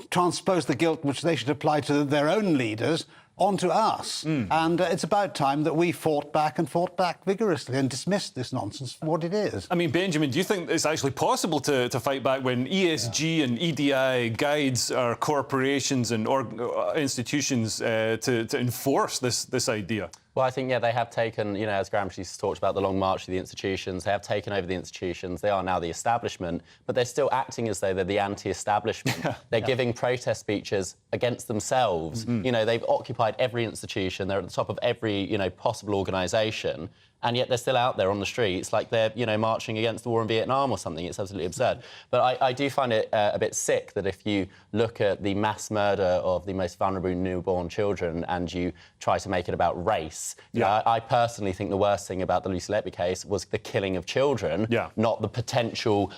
transpose the guilt which they should apply to their own leaders onto us. And it's about time that we fought back vigorously and dismissed this nonsense for what it is. I mean, Benjamin, do you think it's actually possible to fight back when ESG and EDI guides our corporations and institutions to enforce this idea? Well, I think, yeah, they have taken, you know, as Gramsci's talked about, the long march of the institutions. They have taken over the institutions. They are now the establishment, but they're still acting as though they're the anti-establishment. They're giving protest speeches against themselves. You know, they've occupied every institution. They're at the top of every, you know, possible organisation. And yet they're still out there on the streets like they're, you know, marching against the war in Vietnam or something. It's absolutely absurd. But I do find it a bit sick that if you look at the mass murder of the most vulnerable newborn children and you try to make it about race, I personally think the worst thing about the Lucy Letby case was the killing of children, not the potential,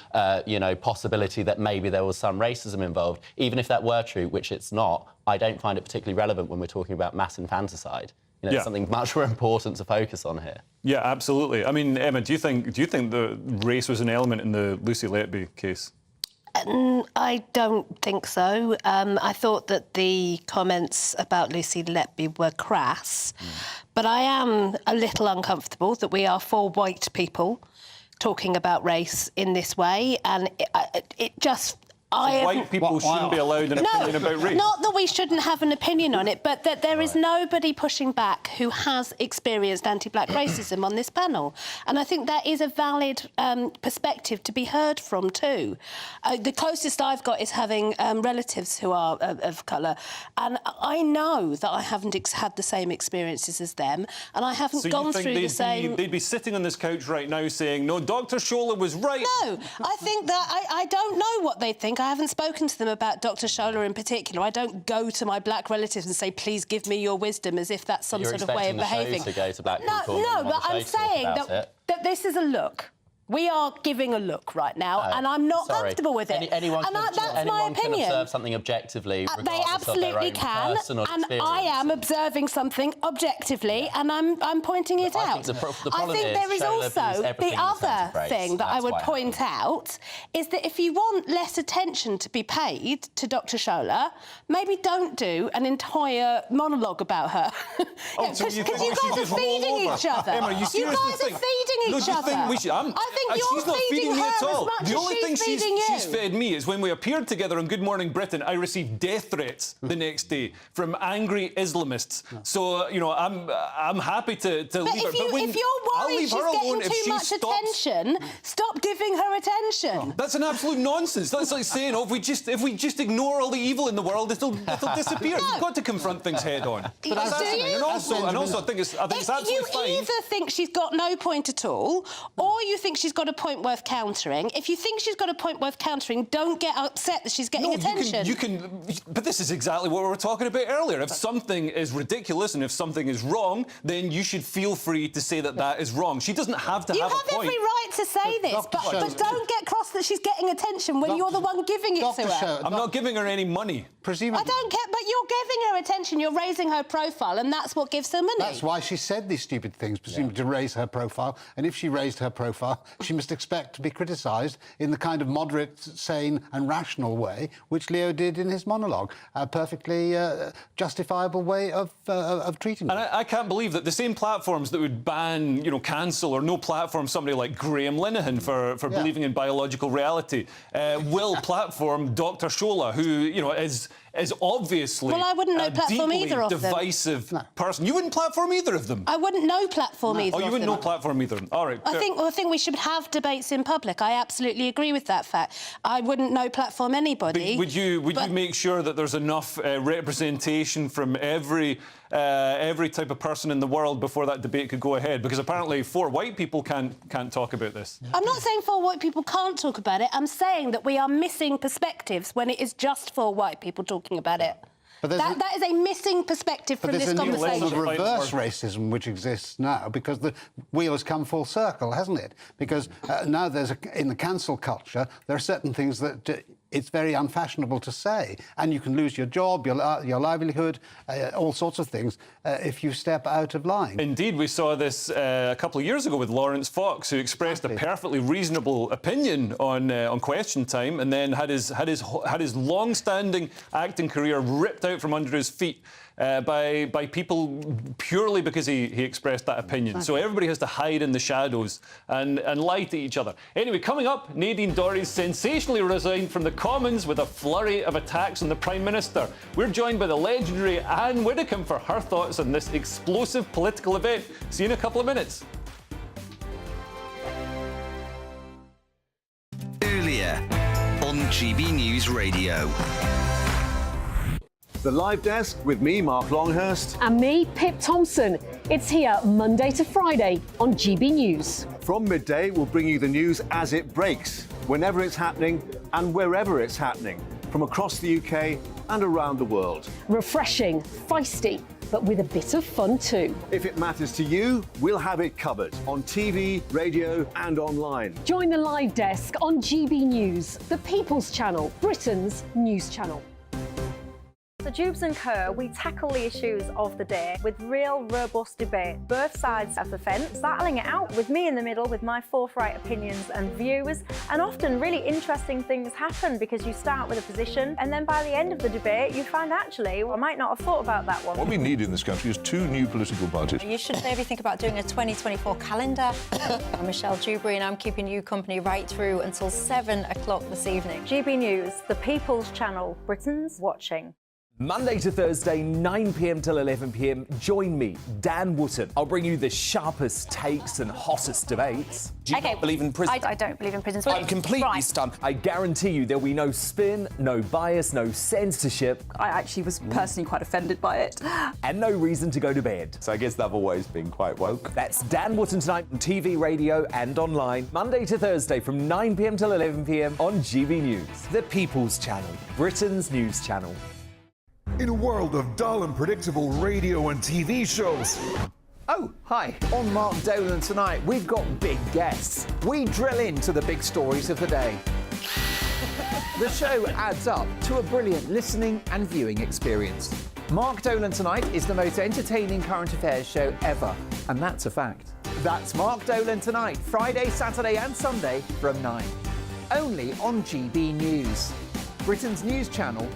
you know, possibility that maybe there was some racism involved. Even if that were true, which it's not, I don't find it particularly relevant when we're talking about mass infanticide. You know, it's something much more important to focus on here. Yeah, absolutely. I mean, Emma, do you think the race was an element in the Lucy Letby case? I don't think so. I thought that the comments about Lucy Letby were crass, but I am a little uncomfortable that we are four white people talking about race in this way, and it just... White people shouldn't be allowed an opinion about race. Not that we shouldn't have an opinion on it, but that there is nobody pushing back who has experienced anti-black racism on this panel. And I think that is a valid perspective to be heard from too. The closest I've got is having relatives who are of colour, and I know that I haven't had the same experiences as them, and I haven't gone through the same... They'd be sitting on this couch right now saying, no, Dr. Shola was right. No, I think that I don't know what they think. I haven't spoken to them about Dr. Shola in particular. I don't go to my black relatives and say, please give me your wisdom, as if that's some sort of way of behaving. To go to black people no, but I'm saying that this is a look. We are giving a look right now, and I'm not comfortable with it. Anyone that's my opinion. Can observe something objectively, they absolutely can, and I am observing something objectively, and I'm pointing it out. I think there is also the other thing that I would point out is that if you want less attention to be paid to Dr. Shola, maybe don't do an entire monologue about her. Because you guys are feeding each other. Emma, you guys are feeding each other. She's not feeding me at all. The only thing she's fed me is when we appeared together on Good Morning Britain, I received death threats the next day from angry Islamists. So, you know, I'm happy to leave her. If you're worried she's getting too much attention, stop giving her attention. That's an absolute nonsense. That's like saying, oh, if we just ignore all the evil in the world, it'll disappear. You've got to confront things head on. But and also, I think it's absolutely fine. You either think she's got no point at all, or you think she's got a point worth countering. If you think she's got a point worth countering, don't get upset that she's getting attention. But this is exactly what we were talking about earlier. If something is ridiculous and if something is wrong, then you should feel free to say that is wrong. She doesn't have to have a point. You have every right to say this, but don't get cross that she's getting attention when you're the one giving it to her. I'm not giving her any money. presumably... I don't care, but you're giving her attention, you're raising her profile, and that's what gives her money. That's why she said these stupid things, presumably to raise her profile. And if she raised her profile, she must expect to be criticised in the kind of moderate, sane and rational way which Leo did in his monologue. A perfectly justifiable way of treating And her. I can't believe that the same platforms that would ban, cancel or no platform somebody like Graham Linehan for believing in biological reality will platform Dr. Shola, who, is obviously well, I wouldn't know platform deeply either of them. divisive person. You wouldn't platform either of them? I wouldn't know platform either Oh, you of wouldn't them. know platform either. All right. I think we should have debates in public. I absolutely agree with that fact. I wouldn't know platform anybody. But would you make sure that there's enough representation from every type of person in the world before that debate could go ahead? Because apparently 4 white people can't talk about this. I'm not saying 4 white people can't talk about it. I'm saying that we are missing perspectives when it is just 4 white people talking about it. But that is a missing perspective from this conversation. But there's a new level of reverse racism which exists now because the wheel has come full circle, hasn't it? Because now in the cancel culture, there are certain things that it's very unfashionable to say, and you can lose your job, your livelihood, all sorts of things if you step out of line. Indeed, we saw this a couple of years ago with Lawrence Fox, who expressed a perfectly reasonable opinion on Question Time, and then had his long-standing acting career ripped out from under his feet by people purely because he expressed that opinion. So everybody has to hide in the shadows and lie to each other. Anyway, coming up, Nadine Dorries sensationally resigned from the Commons with a flurry of attacks on the Prime Minister. We're joined by the legendary Anne Widdecombe for her thoughts on this explosive political event. See you in a couple of minutes. Earlier on GB News Radio. The Live Desk with me, Mark Longhurst. And me, Pip Thompson. It's here Monday to Friday on GB News. From midday, we'll bring you the news as it breaks, whenever it's happening and wherever it's happening, from across the UK and around the world. Refreshing, feisty, but with a bit of fun too. If it matters to you, we'll have it covered on TV, radio and online. Join the Live Desk on GB News, the People's Channel, Britain's news channel. So Jubes & Co, we tackle the issues of the day with real robust debate, both sides of the fence, battling it out with me in the middle with my forthright opinions and views, and often really interesting things happen because you start with a position and then by the end of the debate you find actually, well, I might not have thought about that one. What we need in this country is 2 new political parties. You should maybe think about doing a 2024 calendar. I'm Michelle Dewberry and I'm keeping you company right through until 7 o'clock this evening. GB News, the People's Channel, Britain's watching. Monday to Thursday, 9 p.m. till 11 p.m. Join me, Dan Wootton. I'll bring you the sharpest takes and hottest debates. Do you not believe in prisons? I don't believe in prisons. I'm completely stunned. I guarantee you there'll be no spin, no bias, no censorship. I actually was personally quite offended by it. And no reason to go to bed. So I guess they've always been quite woke. That's Dan Wootton tonight on TV, radio and online. Monday to Thursday from 9 p.m. till 11 p.m. on GB News. The People's Channel, Britain's news channel. In a world of dull and predictable radio and TV shows. Oh, hi. On Mark Dolan tonight, we've got big guests. We drill into the big stories of the day. The show adds up to a brilliant listening and viewing experience. Mark Dolan Tonight is the most entertaining current affairs show ever, and that's a fact. That's Mark Dolan Tonight, Friday, Saturday and Sunday from 9. Only on GB News, Britain's news channel.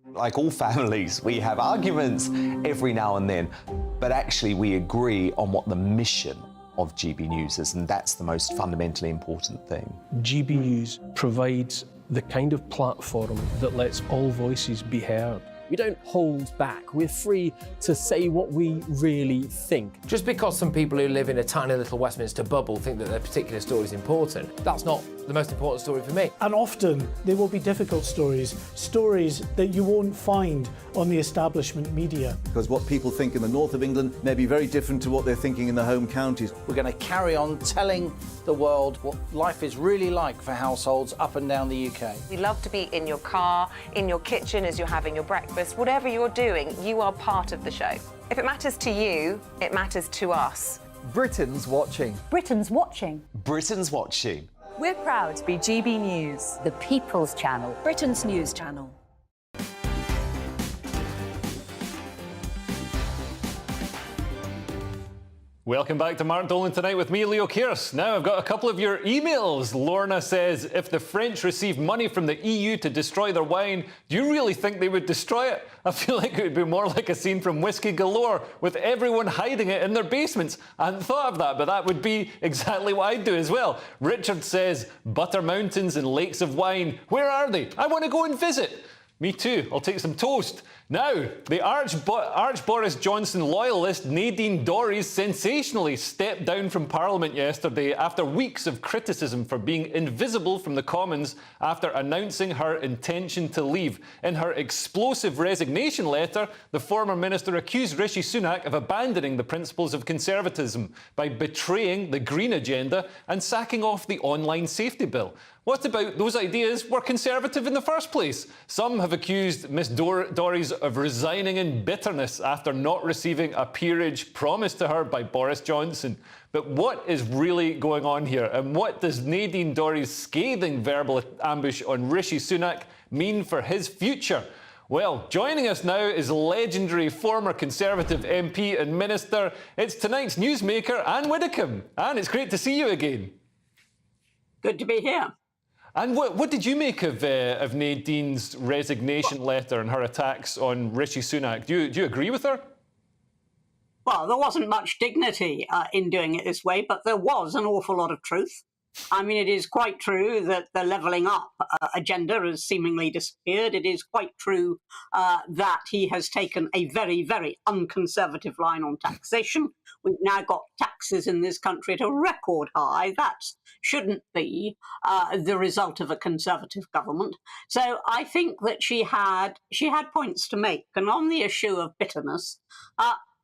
Like all families, we have arguments every now and then, but actually we agree on what the mission of GB News is, and that's the most fundamentally important thing. GB News provides the kind of platform that lets all voices be heard. We don't hold back. We're free to say what we really think. Just because some people who live in a tiny little Westminster bubble think that their particular story is important, that's not the most important story for me. And often there will be difficult stories, stories that you won't find on the establishment media. Because what people think in the north of England may be very different to what they're thinking in the home counties. We're going to carry on telling the world what life is really like for households up and down the UK. We love to be in your car, in your kitchen as you're having your breakfast. Whatever you're doing, you are part of the show. If it matters to you, it matters to us. Britain's watching. Britain's watching. Britain's watching. We're proud to be GB News, the People's Channel, Britain's news channel. Welcome back to Mark Dolan Tonight with me, Leo Kearse. Now, I've got a couple of your emails. Lorna says, if the French received money from the EU to destroy their wine, do you really think they would destroy it? I feel like it would be more like a scene from Whiskey Galore, with everyone hiding it in their basements. I hadn't thought of that, but that would be exactly what I'd do as well. Richard says, butter mountains and lakes of wine. Where are they? I want to go and visit. Me too. I'll take some toast. Now, the Arch Boris Johnson loyalist Nadine Dorries sensationally stepped down from Parliament yesterday after weeks of criticism for being invisible from the Commons after announcing her intention to leave. In her explosive resignation letter, the former minister accused Rishi Sunak of abandoning the principles of conservatism by betraying the Green agenda and sacking off the online safety bill. What about those ideas were conservative in the first place? Some have accused Ms Dorries of resigning in bitterness after not receiving a peerage promised to her by Boris Johnson. But what is really going on here? And what does Nadine Dorries' scathing verbal ambush on Rishi Sunak mean for his future? Well, joining us now is legendary former Conservative MP and Minister. It's tonight's newsmaker, Anne Widdecombe. Anne, it's great to see you again. Good to be here. And what did you make of Nadine's resignation letter and her attacks on Rishi Sunak? Do you agree with her? Well, there wasn't much dignity in doing it this way, but there was an awful lot of truth. I mean, it is quite true that the levelling up agenda has seemingly disappeared. It is quite true that he has taken a very, very unconservative line on taxation. We've now got taxes in this country at a record high. That shouldn't be the result of a Conservative government. So I think that she had points to make. And on the issue of bitterness,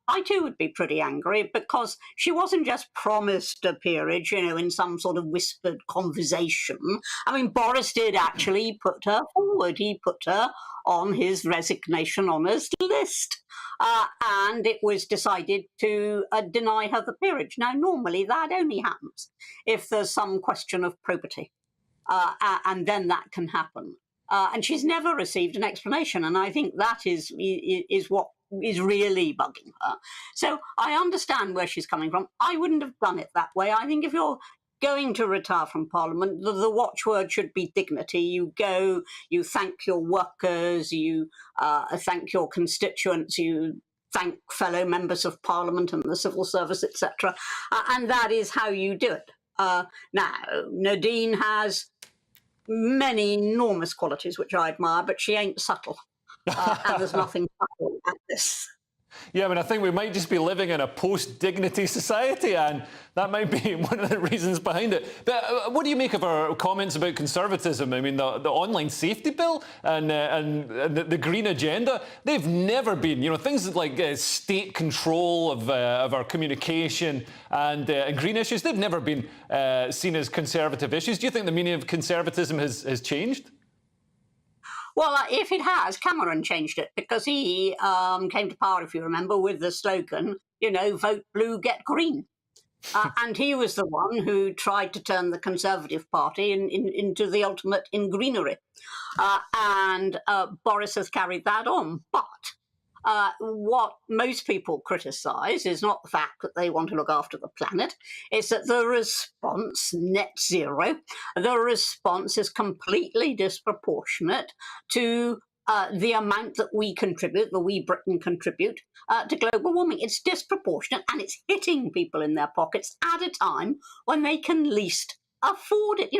I too would be pretty angry because she wasn't just promised a peerage, in some sort of whispered conversation. I mean, Boris did actually put her forward. He put her on his resignation honours list. And it was decided to deny her the peerage. Now, normally that only happens if there's some question of probity. And then that can happen. And she's never received an explanation. And I think that is what is really bugging her. So I understand where she's coming from. I wouldn't have done it that way. I think if you're going to retire from Parliament, the watchword should be dignity. You go, you thank your workers, you thank your constituents, you thank fellow members of Parliament and the civil service, etc. And that is how you do it. Now, Nadine has many enormous qualities which I admire, but she ain't subtle. And there's nothing subtle about this. Yeah, I mean, I think we might just be living in a post-dignity society, and that might be one of the reasons behind it. But what do you make of our comments about conservatism? I mean, the online safety bill and the Green agenda, they've never been, things like state control of our communication and green issues, they've never been seen as conservative issues. Do you think the meaning of conservatism has changed? Well, if it has, Cameron changed it because he came to power, if you remember, with the slogan, vote blue, get green. And he was the one who tried to turn the Conservative Party into the ultimate in greenery. And Boris has carried that on. But what most people criticise is not the fact that they want to look after the planet, it's that the response, net zero, the response is completely disproportionate to the amount that we contribute, that we Britain contribute to global warming. It's disproportionate and it's hitting people in their pockets at a time when they can least afford it.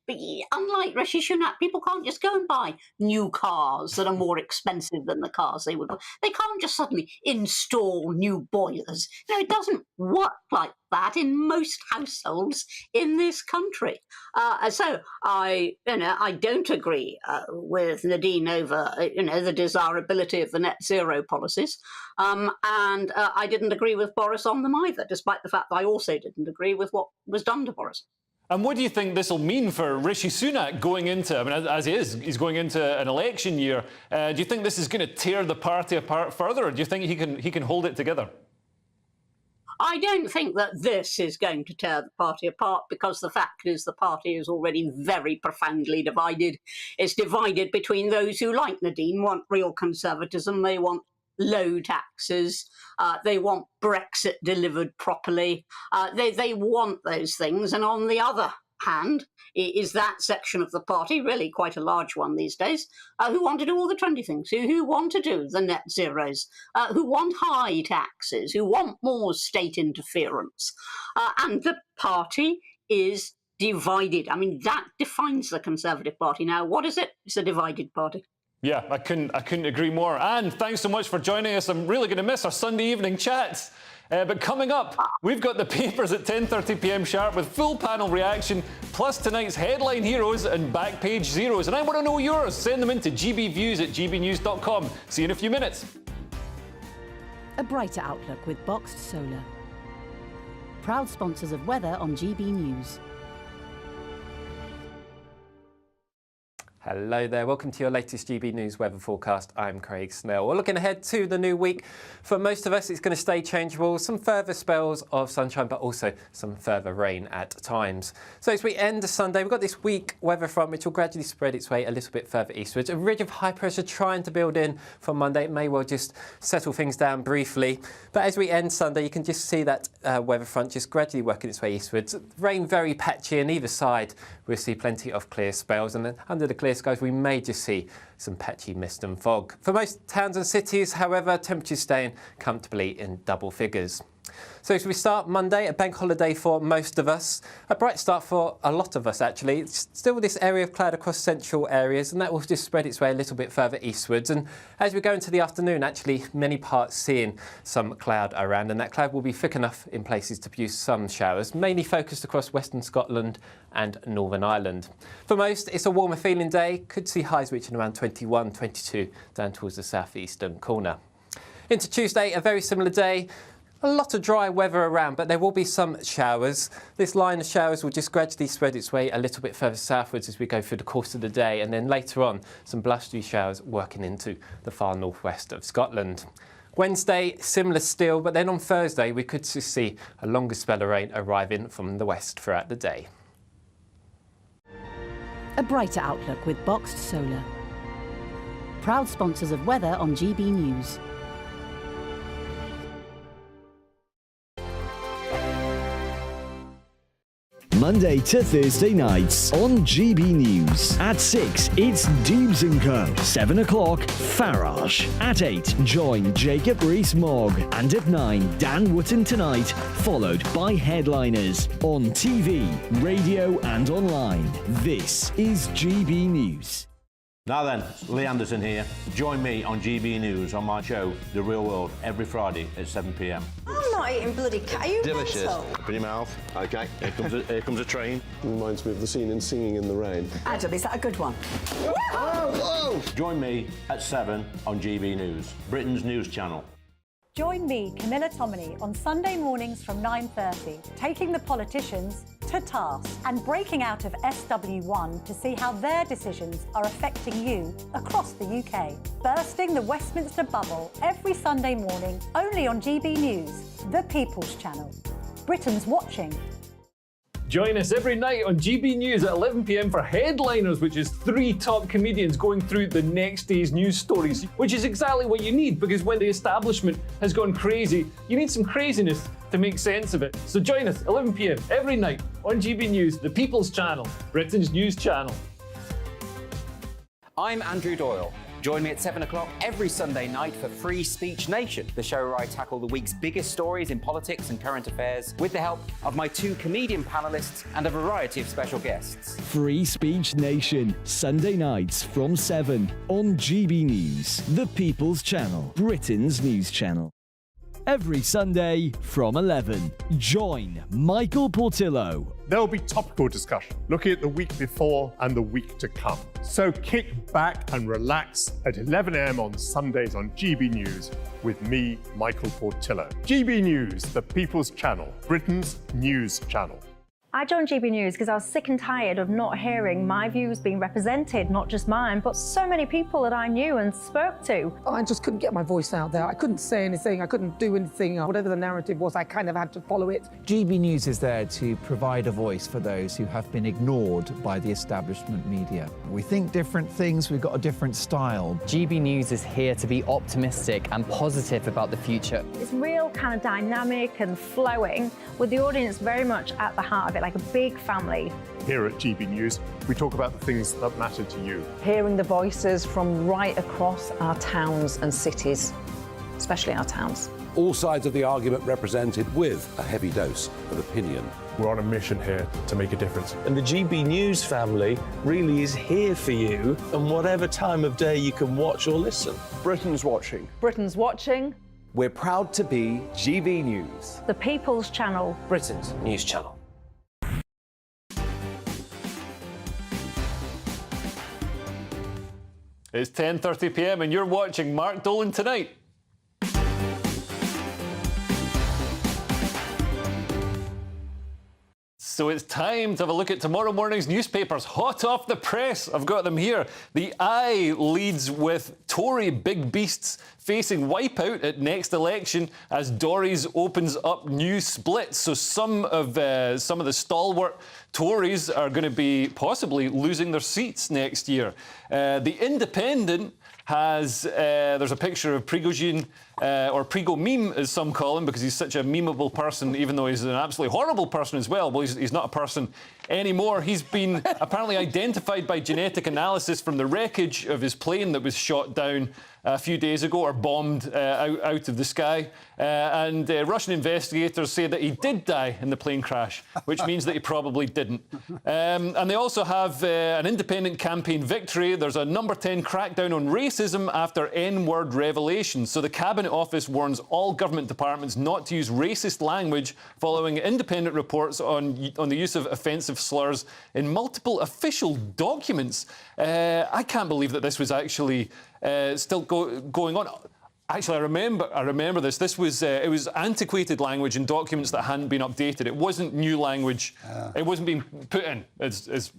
But unlike Rishi Sunak, people can't just go and buy new cars that are more expensive than the cars they would buy. They can't just suddenly install new boilers. It doesn't work like that in most households in this country. So I don't agree with Nadine over the desirability of the net zero policies, and I didn't agree with Boris on them either, despite the fact that I also didn't agree with what was done to Boris. And what do you think this will mean for Rishi Sunak going into, as he is, he's going into an election year. Do you think this is going to tear the party apart further, or do you think he can hold it together? I don't think that this is going to tear the party apart, because the fact is the party is already very profoundly divided. It's divided between those who, like Nadine, want real conservatism. They want low taxes. They want Brexit delivered properly. They want those things. And on the other hand is that section of the party, really quite a large one these days, who want to do all the trendy things, who want to do the net zeros, who want high taxes, who want more state interference. And the party is divided. I mean, that defines the Conservative Party now. What is it? It's a divided party. Yeah, I couldn't agree more. And thanks so much for joining us. I'm really going to miss our Sunday evening chats. But coming up, we've got the papers at 10:30 p.m. sharp with full panel reaction, plus tonight's headline heroes and back page zeros. And I want to know yours. Send them in to gbviews@gbnews.com. See you in a few minutes. A brighter outlook with Boxed Solar. Proud sponsors of weather on GB News. Hello there, welcome to your latest GB News weather forecast. I'm Craig Snell. We're looking ahead to the new week. For most of us, it's going to stay changeable. Some further spells of sunshine, but also some further rain at times. So as we end Sunday, we've got this weak weather front, which will gradually spread its way a little bit further eastwards. A ridge of high pressure trying to build in from Monday. It may well just settle things down briefly. But as we end Sunday, you can just see that weather front just gradually working its way eastwards. Rain very patchy on either side. We'll see plenty of clear spells, and then under the clear skies we may just see some patchy mist and fog. For most towns and cities, however, temperatures staying comfortably in double figures. So as we start Monday, a bank holiday for most of us. A bright start for a lot of us, actually. It's still this area of cloud across central areas, and that will just spread its way a little bit further eastwards. And as we go into the afternoon, actually, many parts seeing some cloud around, and that cloud will be thick enough in places to produce some showers, mainly focused across western Scotland and Northern Ireland. For most, it's a warmer feeling day. Could see highs reaching around 21, 22 down towards the southeastern corner. Into Tuesday, a very similar day. A lot of dry weather around, but there will be some showers. This line of showers will just gradually spread its way a little bit further southwards as we go through the course of the day, and then later on, some blustery showers working into the far northwest of Scotland. Wednesday, similar still, but then on Thursday, we could just see a longer spell of rain arriving from the west throughout the day. A brighter outlook with Boxed Solar. Proud sponsors of weather on GB News. Monday to Thursday nights on GB News. At 6, it's Dubes & Co. 7 o'clock, Farage. At 8, join Jacob Rees-Mogg. And at 9, Dan Wootton Tonight, followed by headliners. On TV, radio and online. This is GB News. Now then, Lee Anderson here. Join me on GB News on my show, The Real World, every Friday at 7 p.m. I'm not eating bloody cat. Are you Delicious. mental? Open your mouth. OK, here comes a train. Reminds me of the scene in Singing in the Rain. Adam, is that a good one? Whoa! Join me at 7 on GB News, Britain's news channel. Join me, Camilla Tominey, on Sunday mornings from 9:30, taking the politicians to task and breaking out of SW1 to see how their decisions are affecting you across the UK. Bursting the Westminster bubble every Sunday morning, only on GB News, the People's Channel. Britain's watching. Join us every night on GB News at 11 p.m. for Headliners, which is 3 top comedians going through the next day's news stories, which is exactly what you need, because when the establishment has gone crazy, you need some craziness to make sense of it. So join us 11 p.m. every night on GB News, the People's Channel, Britain's news channel. I'm Andrew Doyle. Join me at 7 o'clock every Sunday night for Free Speech Nation, the show where I tackle the week's biggest stories in politics and current affairs with the help of my 2 comedian panellists and a variety of special guests. Free Speech Nation, Sunday nights from 7 on GB News, the People's Channel, Britain's news channel. Every Sunday from 11, join Michael Portillo. There will be topical discussion, looking at the week before and the week to come. So kick back and relax at 11 a.m. on Sundays on GB News with me, Michael Portillo. GB News, the People's Channel, Britain's news channel. I joined GB News because I was sick and tired of not hearing my views being represented, not just mine, but so many people that I knew and spoke to. I just couldn't get my voice out there. I couldn't say anything. I couldn't do anything. Whatever the narrative was, I kind of had to follow it. GB News is there to provide a voice for those who have been ignored by the establishment media. We think different things, we've got a different style. GB News is here to be optimistic and positive about the future. It's real kind of dynamic and flowing, with the audience very much at the heart of it, like a big family. Here at GB News, we talk about the things that matter to you. Hearing the voices from right across our towns and cities, especially our towns. All sides of the argument represented with a heavy dose of opinion. We're on a mission here to make a difference. And the GB News family really is here for you, and whatever time of day you can watch or listen. Britain's watching. Britain's watching. We're proud to be GB News. The People's Channel. Britain's news channel. It's 10:30 p.m. and you're watching Mark Dolan Tonight. So it's time to have a look at tomorrow morning's newspapers, hot off the press. I've got them here. The Eye leads with Tory big beasts facing wipeout at next election as Dorries opens up new splits. So some of the stalwart Tories are going to be possibly losing their seats next year. The Independent has, there's a picture of Prigozhin, or Prigo meme as some call him, because he's such a memeable person, even though he's an absolutely horrible person as well. Well, he's not a person anymore. He's been apparently identified by genetic analysis from the wreckage of his plane that was shot down a few days ago, or bombed out of the sky. And Russian investigators say that he did die in the plane crash, which means that he probably didn't. And they also have an independent campaign victory. There's a number 10 crackdown on racism after N-word revelations. So the Cabinet Office warns all government departments not to use racist language following independent reports on the use of offensive slurs in multiple official documents. I can't believe that this was actually still going on. Actually, I remember this. This was it was antiquated language in documents that hadn't been updated. It wasn't new language. It wasn't being put in. Is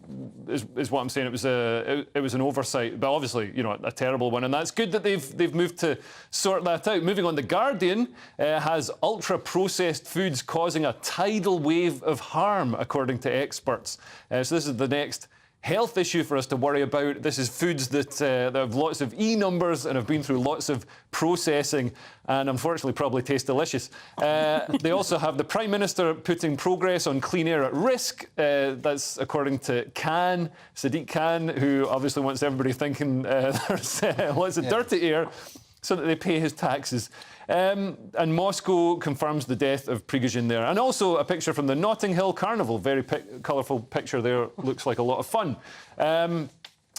what I'm saying. It was an oversight, but obviously, you know, a terrible one. And that's good that they've moved to sort that out. Moving on, The Guardian has ultra processed foods causing a tidal wave of harm, according to experts. So this is the next health issue for us to worry about. This is foods that have lots of E numbers and have been through lots of processing and unfortunately probably taste delicious. They also have the Prime Minister putting progress on clean air at risk. That's according to Khan, Sadiq Khan, who obviously wants everybody thinking there's lots of dirty air so that they pay his taxes. And Moscow confirms the death of Prigozhin there. And also a picture from the Notting Hill Carnival. Very colourful picture there. Looks like a lot of fun. I'll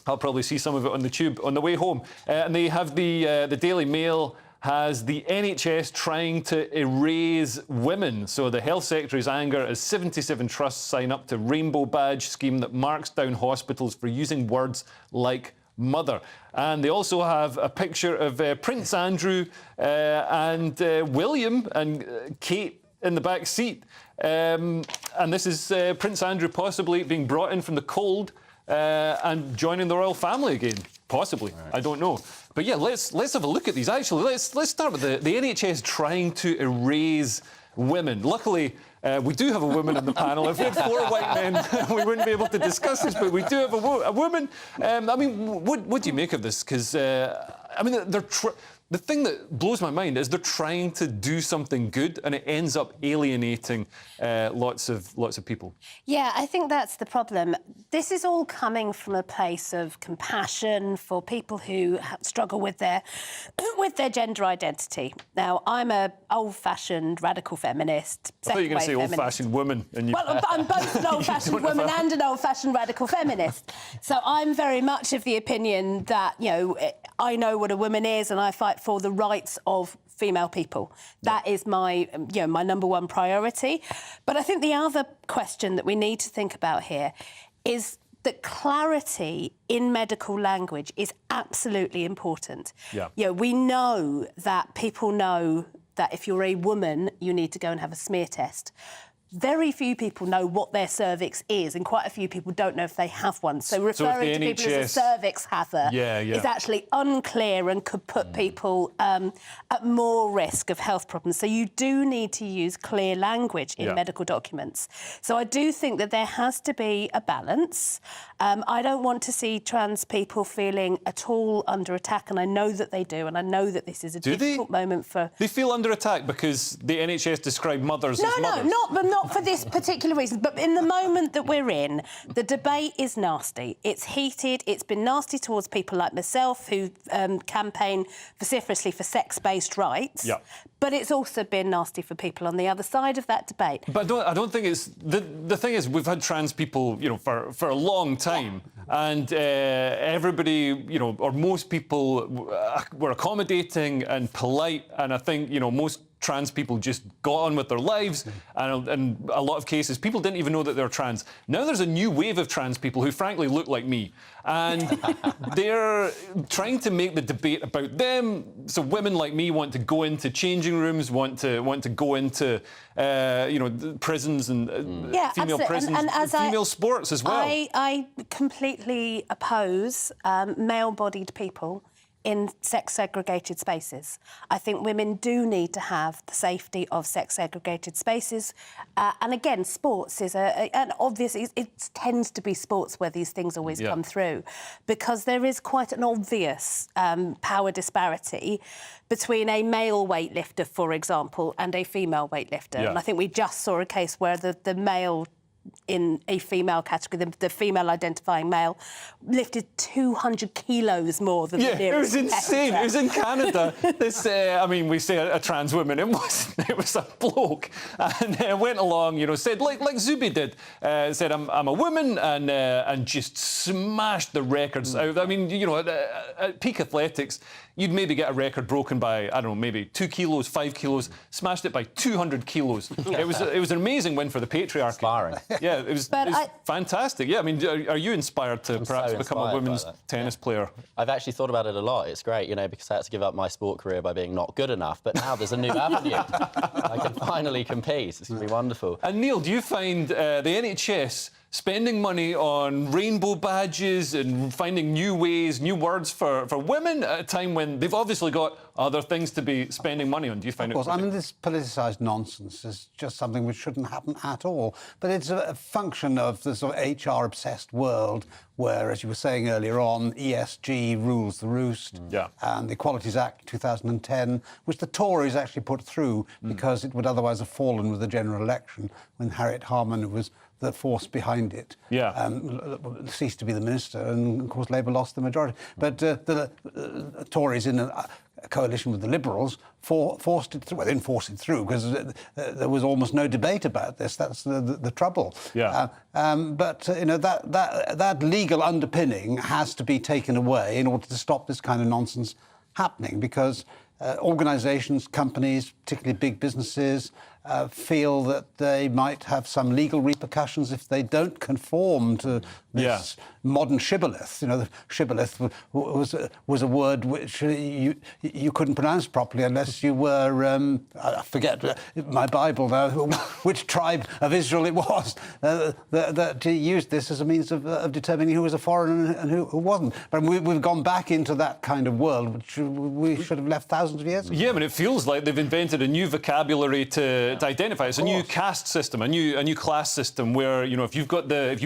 probably see some of it on the tube on the way home. And they have the Daily Mail has the NHS trying to erase women. So the Health Secretary's anger as 77 trusts sign up to Rainbow Badge scheme that marks down hospitals for using words like mother. And they also have a picture of Prince Andrew and William and Kate in the back seat. And this is Prince Andrew possibly being brought in from the cold and joining the royal family again. Possibly. Right. I don't know. But yeah, let's have a look at these. Actually, let's start with the NHS trying to erase women. Luckily, we do have a woman in the panel. If we had 4 white men, we wouldn't be able to discuss this, but we do have a woman. I mean, what do you make of this? Because, I mean, the thing that blows my mind is they're trying to do something good and it ends up alienating lots of people. Yeah, I think that's the problem. This is all coming from a place of compassion for people who struggle with their gender identity. Now, I'm a old-fashioned radical feminist. I thought you were going to say old-fashioned woman. And well, I'm both an old-fashioned woman and an old-fashioned radical feminist. So I'm very much of the opinion that, you know, I know what a woman is and I fight for the rights of female people. That is my, you know, my number one priority. But I think the other question that we need to think about here is that clarity in medical language is absolutely important. Yeah. You know, we know that people know that if you're a woman, you need to go and have a smear test. very few people know what their cervix is, and quite a few people don't know if they have one. So referring to people as a cervix haver is actually unclear and could put people at more risk of health problems. So you do need to use clear language in medical documents. So I do think that there has to be a balance. I don't want to see trans people feeling at all under attack, and I know that they do, and I know that this is a difficult moment for... They feel under attack because the NHS describe mothers as mothers? No, not for this particular reason, but in the moment that we're in, the debate is nasty. It's heated. It's been nasty towards people like myself who campaign vociferously for sex-based rights. Yeah. But it's also been nasty for people on the other side of that debate. But I don't think it's... The thing is, we've had trans people, you know, for a long time, and everybody, you know, or most people were accommodating and polite, and I think, you know, most trans people just got on with their lives, and in a lot of cases people didn't even know that they're trans. Now there's a new wave of trans people who frankly look like me, and they're trying to make the debate about them. So women like me want to go into changing rooms, want to go into you know, prisons and female prisons, and female sports as well. I completely oppose male-bodied people in sex-segregated spaces. I think women do need to have the safety of sex-segregated spaces. And again, sports is and obviously it tends to be sports where these things always come through, because there is quite an obvious power disparity between a male weightlifter, for example, and a female weightlifter. And I think we just saw a case where the male in a female category, the female-identifying male, lifted 200 kilos more than the nearest it was insane. competitor. It was in Canada. This, I mean, we say a trans woman. It was a bloke, and went along, you know, said like Zubi did, said I'm a woman, and just smashed the records out. I mean, you know, at peak athletics, you'd maybe get a record broken by, I don't know, maybe 2 kilos, 5 kilos, smashed it by 200 kilos. It was an amazing win for the patriarchy. Inspiring. Yeah, it was fantastic. Yeah, I mean, are you inspired to perhaps become a women's tennis player? I've actually thought about it a lot. It's great, you know, because I had to give up my sport career by being not good enough, but now there's a new avenue. I can finally compete. It's going to be wonderful. And Neil, do you find the NHS spending money on rainbow badges and finding new ways, new words for women at a time when they've obviously got other things to be spending money on? Do you find it? Of course, I mean, this politicised nonsense is just something which shouldn't happen at all. But it's a function of the sort of HR-obsessed world where, as you were saying earlier on, ESG rules the roost. And the Equalities Act 2010, which the Tories actually put through because it would otherwise have fallen with the general election when Harriet Harman was the force behind it, ceased to be the minister, and of course Labour lost the majority. But the Tories, in a coalition with the Liberals, forced it through. Well, they didn't force it through because there was almost no debate about this. That's the trouble. But you know, that legal underpinning has to be taken away in order to stop this kind of nonsense happening, because organisations, companies, particularly big businesses, feel that they might have some legal repercussions if they don't conform to this modern shibboleth. You know, the shibboleth was a word which you couldn't pronounce properly unless you were, I forget my Bible now, which tribe of Israel it was that used this as a means of determining who was a foreigner and who wasn't. But we've gone back into that kind of world which we should have left thousands of years ago. Yeah, but it feels like they've invented a new vocabulary to identify. It's a new caste system, a new class system where, you know, if you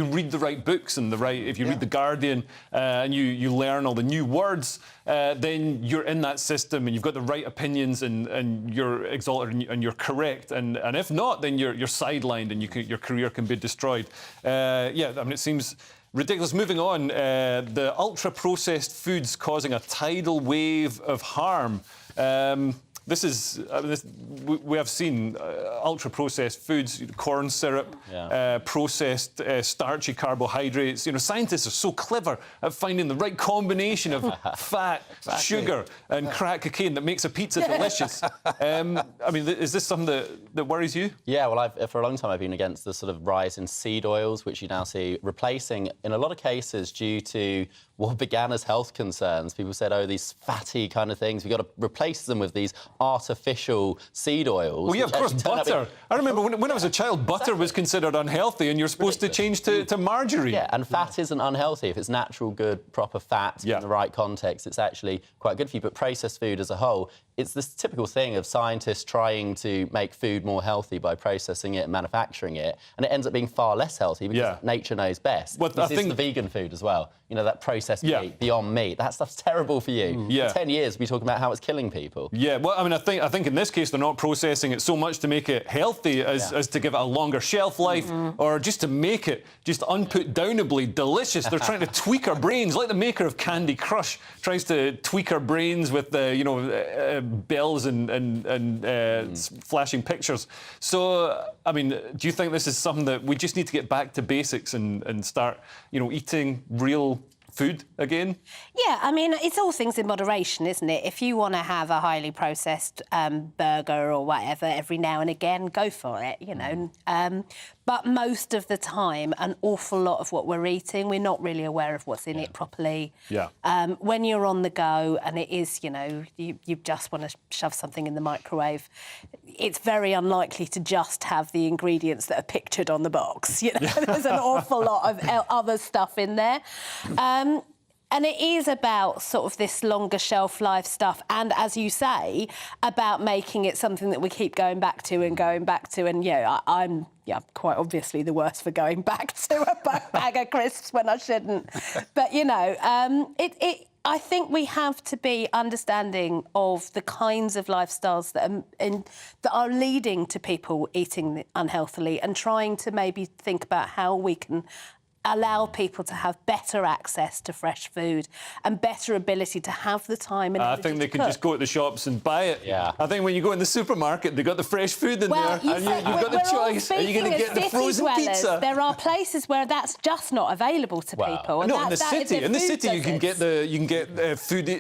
read the right books and if you read The Guardian and you learn all the new words, then you're in that system and you've got the right opinions and you're exalted and you're correct. And if not, then you're sidelined and your career can be destroyed. I mean, it seems ridiculous. Moving on, the ultra-processed foods causing a tidal wave of harm. We have seen ultra-processed foods, corn syrup, processed starchy carbohydrates. You know, scientists are so clever at finding the right combination of fat, sugar, and crack cocaine that makes a pizza delicious. I mean, is this something that worries you? Yeah, well, for a long time I've been against the sort of rise in seed oils, which you now see replacing, in a lot of cases, due to what began as health concerns. People said, oh, these fatty kind of things, we've got to replace them with these artificial seed oils. Well, yeah, of which course, actually turn out butter. being- I remember when I was a child, butter was considered unhealthy, and you're supposed to change to margarine. Yeah, and fat isn't unhealthy. If it's natural, good, proper fat in the right context, it's actually quite good for you. But processed food as a whole, it's this typical thing of scientists trying to make food more healthy by processing it and manufacturing it, and it ends up being far less healthy because nature knows best. Well, this is the vegan food as well. You know, that processed meat, Beyond Meat, that stuff's terrible for you. For 10 years, we'll be talking about how it's killing people. Yeah, well, I mean, I think in this case they're not processing it so much to make it healthy as to give it a longer shelf life or just to make it just unput-downably delicious. They're trying to tweak our brains, like the maker of Candy Crush tries to tweak our brains with bells and flashing pictures. So, I mean, do you think this is something that we just need to get back to basics and start, eating real food again? Yeah, I mean, it's all things in moderation, isn't it? If you want to have a highly processed burger or whatever every now and again, go for it, But most of the time, an awful lot of what we're eating, we're not really aware of what's in it properly. Yeah. When you're on the go and it is, you just want to shove something in the microwave, it's very unlikely to just have the ingredients that are pictured on the box. There's an awful lot of other stuff in there. And it is about sort of this longer shelf life stuff and, as you say, about making it something that we keep going back to. And, I'm quite obviously the worst for going back to a bag of crisps when I shouldn't. But, I think we have to be understanding of the kinds of lifestyles that are leading to people eating unhealthily and trying to maybe think about how we can allow people to have better access to fresh food and better ability to have the time and I think they can just go to the shops and buy it. Yeah. I think when you go in the supermarket, they've got the fresh food in there, and you've got the choice. Are you going to get the frozen pizza? There are places where that's just not available to people. No, in the city, you can get food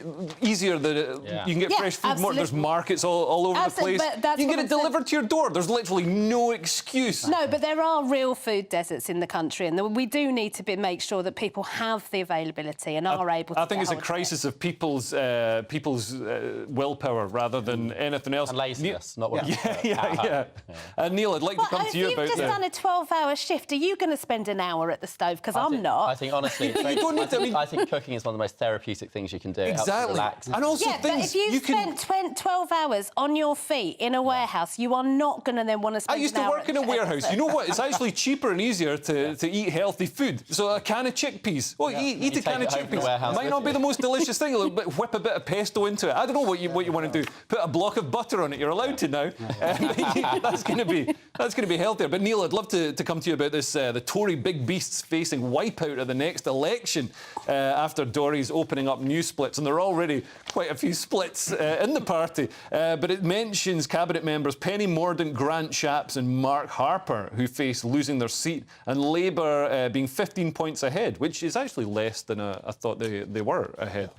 easier. You can get fresh food more. There's markets all over the place. You can get it delivered to your door. There's literally no excuse. No, but there are real food deserts in the country, and we do need to make sure that people have the availability and are able to. I think it's a crisis of people's willpower rather than anything else. And laziness, not what. Yeah. Neil, I'd like to come to you about If you've just done a 12-hour shift, are you going to spend an hour at the stove? Because I'm not. I think, honestly, you don't need to. I think cooking is one of the most therapeutic things you can do. Exactly. Relax. And also but if you've spent 12 hours on your feet in a warehouse, you are not going to then want to spend. I used to work in a warehouse. You know what? It's actually cheaper and easier to eat healthy food. So a can of chickpeas. Well, eat a can of chickpeas. Might not be the most delicious thing. Whip a bit of pesto into it. I don't know what you want to do. Put a block of butter on it. You're allowed to now. That's going to be healthier. But Neil, I'd love to come to you about this. The Tory big beasts facing wipeout at the next election after Dorries opening up new splits, and there are already quite a few splits in the party. But it mentions cabinet members Penny Mordaunt, Grant Shapps, and Mark Harper, who face losing their seat, and Labour being 15 points ahead, which is actually less than I thought they were ahead.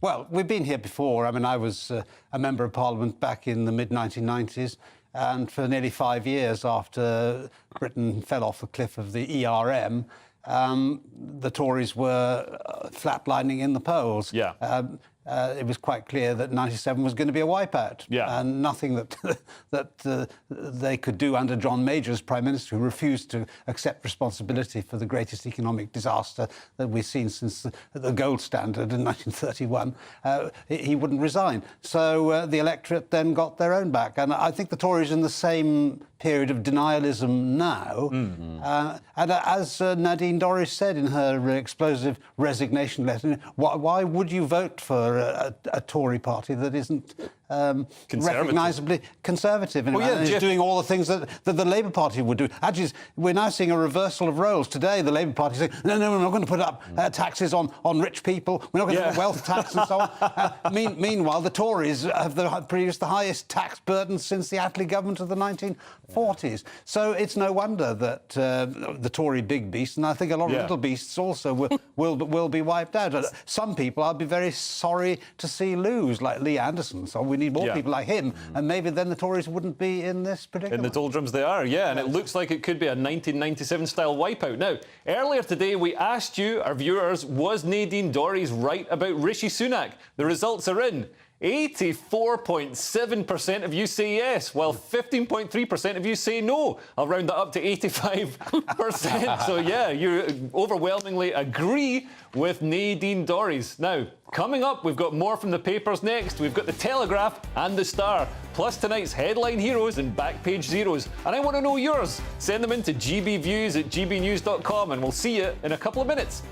Well, we've been here before. I mean, I was a Member of Parliament back in the mid-1990s, and for nearly 5 years after Britain fell off the cliff of the ERM, the Tories were flatlining in the polls. Yeah. It was quite clear that 97 was going to be a wipeout. Yeah. And nothing that they could do under John Major as Prime Minister, who refused to accept responsibility for the greatest economic disaster that we've seen since the gold standard in 1931, he wouldn't resign. So the electorate then got their own back. And I think the Tories are in the same period of denialism now. And as Nadine Dorries said in her explosive resignation letter, why would you vote for a Tory party that isn't recognisably conservative and is doing all the things that the Labour Party would do? Actually, we're now seeing a reversal of roles. Today, the Labour Party is saying, no, we're not going to put up taxes on rich people. We're not going to have a wealth tax and so on. Meanwhile, the Tories have produced the highest tax burden since the Attlee government of the 1940s. So it's no wonder that the Tory big beasts, and I think a lot of little beasts also, will be wiped out. Some people I'll be very sorry to see lose, like Lee Anderson. So we need more people like him, and maybe then the Tories wouldn't be in this predicament. In the doldrums they are, and it looks like it could be a 1997-style wipeout. Now, earlier today we asked you, our viewers, was Nadine Dorries right about Rishi Sunak? The results are in. 84.7% of you say yes, while 15.3% of you say no. I'll round that up to 85%. So, yeah, you overwhelmingly agree with Nadine Dorries. Now, coming up, we've got more from the papers next. We've got the Telegraph and the Star, plus tonight's headline heroes and back page zeros. And I want to know yours. Send them in to gbviews@gbnews.com, and we'll see you in a couple of minutes.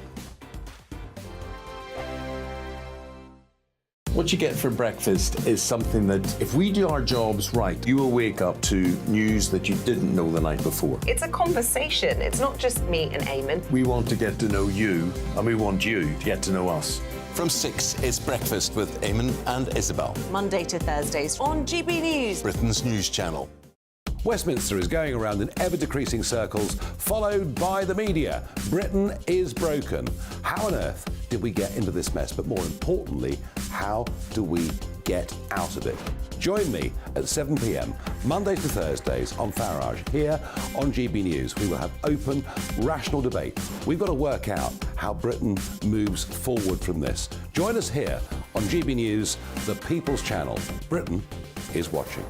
What you get for breakfast is something that, if we do our jobs right, you will wake up to news that you didn't know the night before. It's a conversation. It's not just me and Eamon. We want to get to know you, and we want you to get to know us. From 6, it's Breakfast with Eamon and Isabel. Monday to Thursdays on GB News, Britain's news channel. Westminster is going around in ever-decreasing circles, followed by the media. Britain is broken. How on earth did we get into this mess? But more importantly, how do we get out of it? Join me at 7 p.m, Mondays to Thursdays on Farage, here on GB News. We will have open, rational debate. We've got to work out how Britain moves forward from this. Join us here on GB News, the People's Channel. Britain is watching.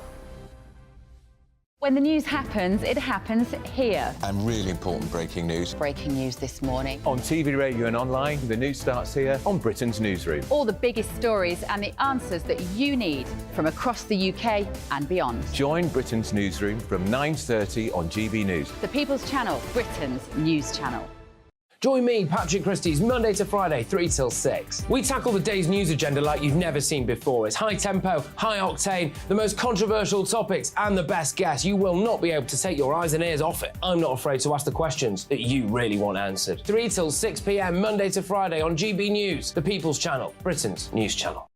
When the news happens, it happens here. And really important breaking news. Breaking news this morning. On TV, radio and online, the news starts here on Britain's Newsroom. All the biggest stories and the answers that you need from across the UK and beyond. Join Britain's Newsroom from 9:30 on GB News. The People's Channel, Britain's news channel. Join me, Patrick Christie's, Monday to Friday, 3 till 6. We tackle the day's news agenda like you've never seen before. It's high tempo, high octane, the most controversial topics and the best guests. You will not be able to take your eyes and ears off it. I'm not afraid to ask the questions that you really want answered. 3 till 6 p.m, Monday to Friday on GB News, the People's Channel, Britain's news channel.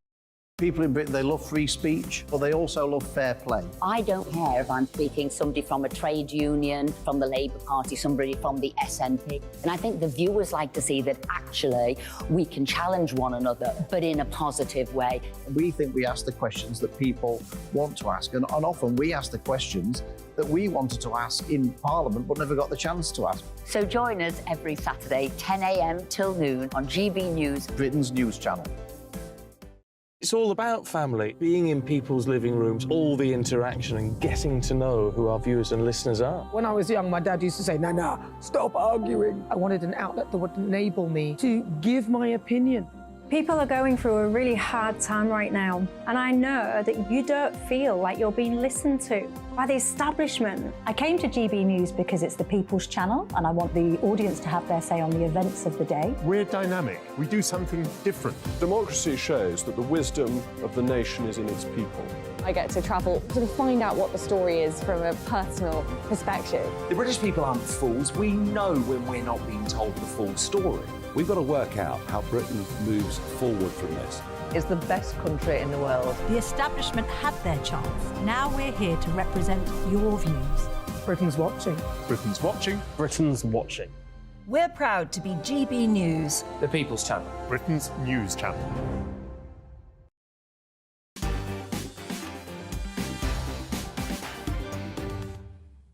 People in Britain, they love free speech, but they also love fair play. I don't care if I'm speaking somebody from a trade union, from the Labour Party, somebody from the SNP. And I think the viewers like to see that actually we can challenge one another, but in a positive way. We think we ask the questions that people want to ask, and often we ask the questions that we wanted to ask in Parliament but never got the chance to ask. So join us every Saturday, 10 a.m. till noon on GB News, Britain's news channel. It's all about family, being in people's living rooms, all the interaction and getting to know who our viewers and listeners are. When I was young, my dad used to say, Nana, stop arguing. I wanted an outlet that would enable me to give my opinion. People are going through a really hard time right now, and I know that you don't feel like you're being listened to by the establishment. I came to GB News because it's the People's Channel, and I want the audience to have their say on the events of the day. We're dynamic. We do something different. Democracy shows that the wisdom of the nation is in its people. I get to travel to find out what the story is from a personal perspective. The British people aren't fools. We know when we're not being told the full story. We've got to work out how Britain moves forward from this. It's the best country in the world. The establishment had their chance. Now we're here to represent your views. Britain's watching. Britain's watching. Britain's watching. We're proud to be GB News, the People's Channel, Britain's news channel.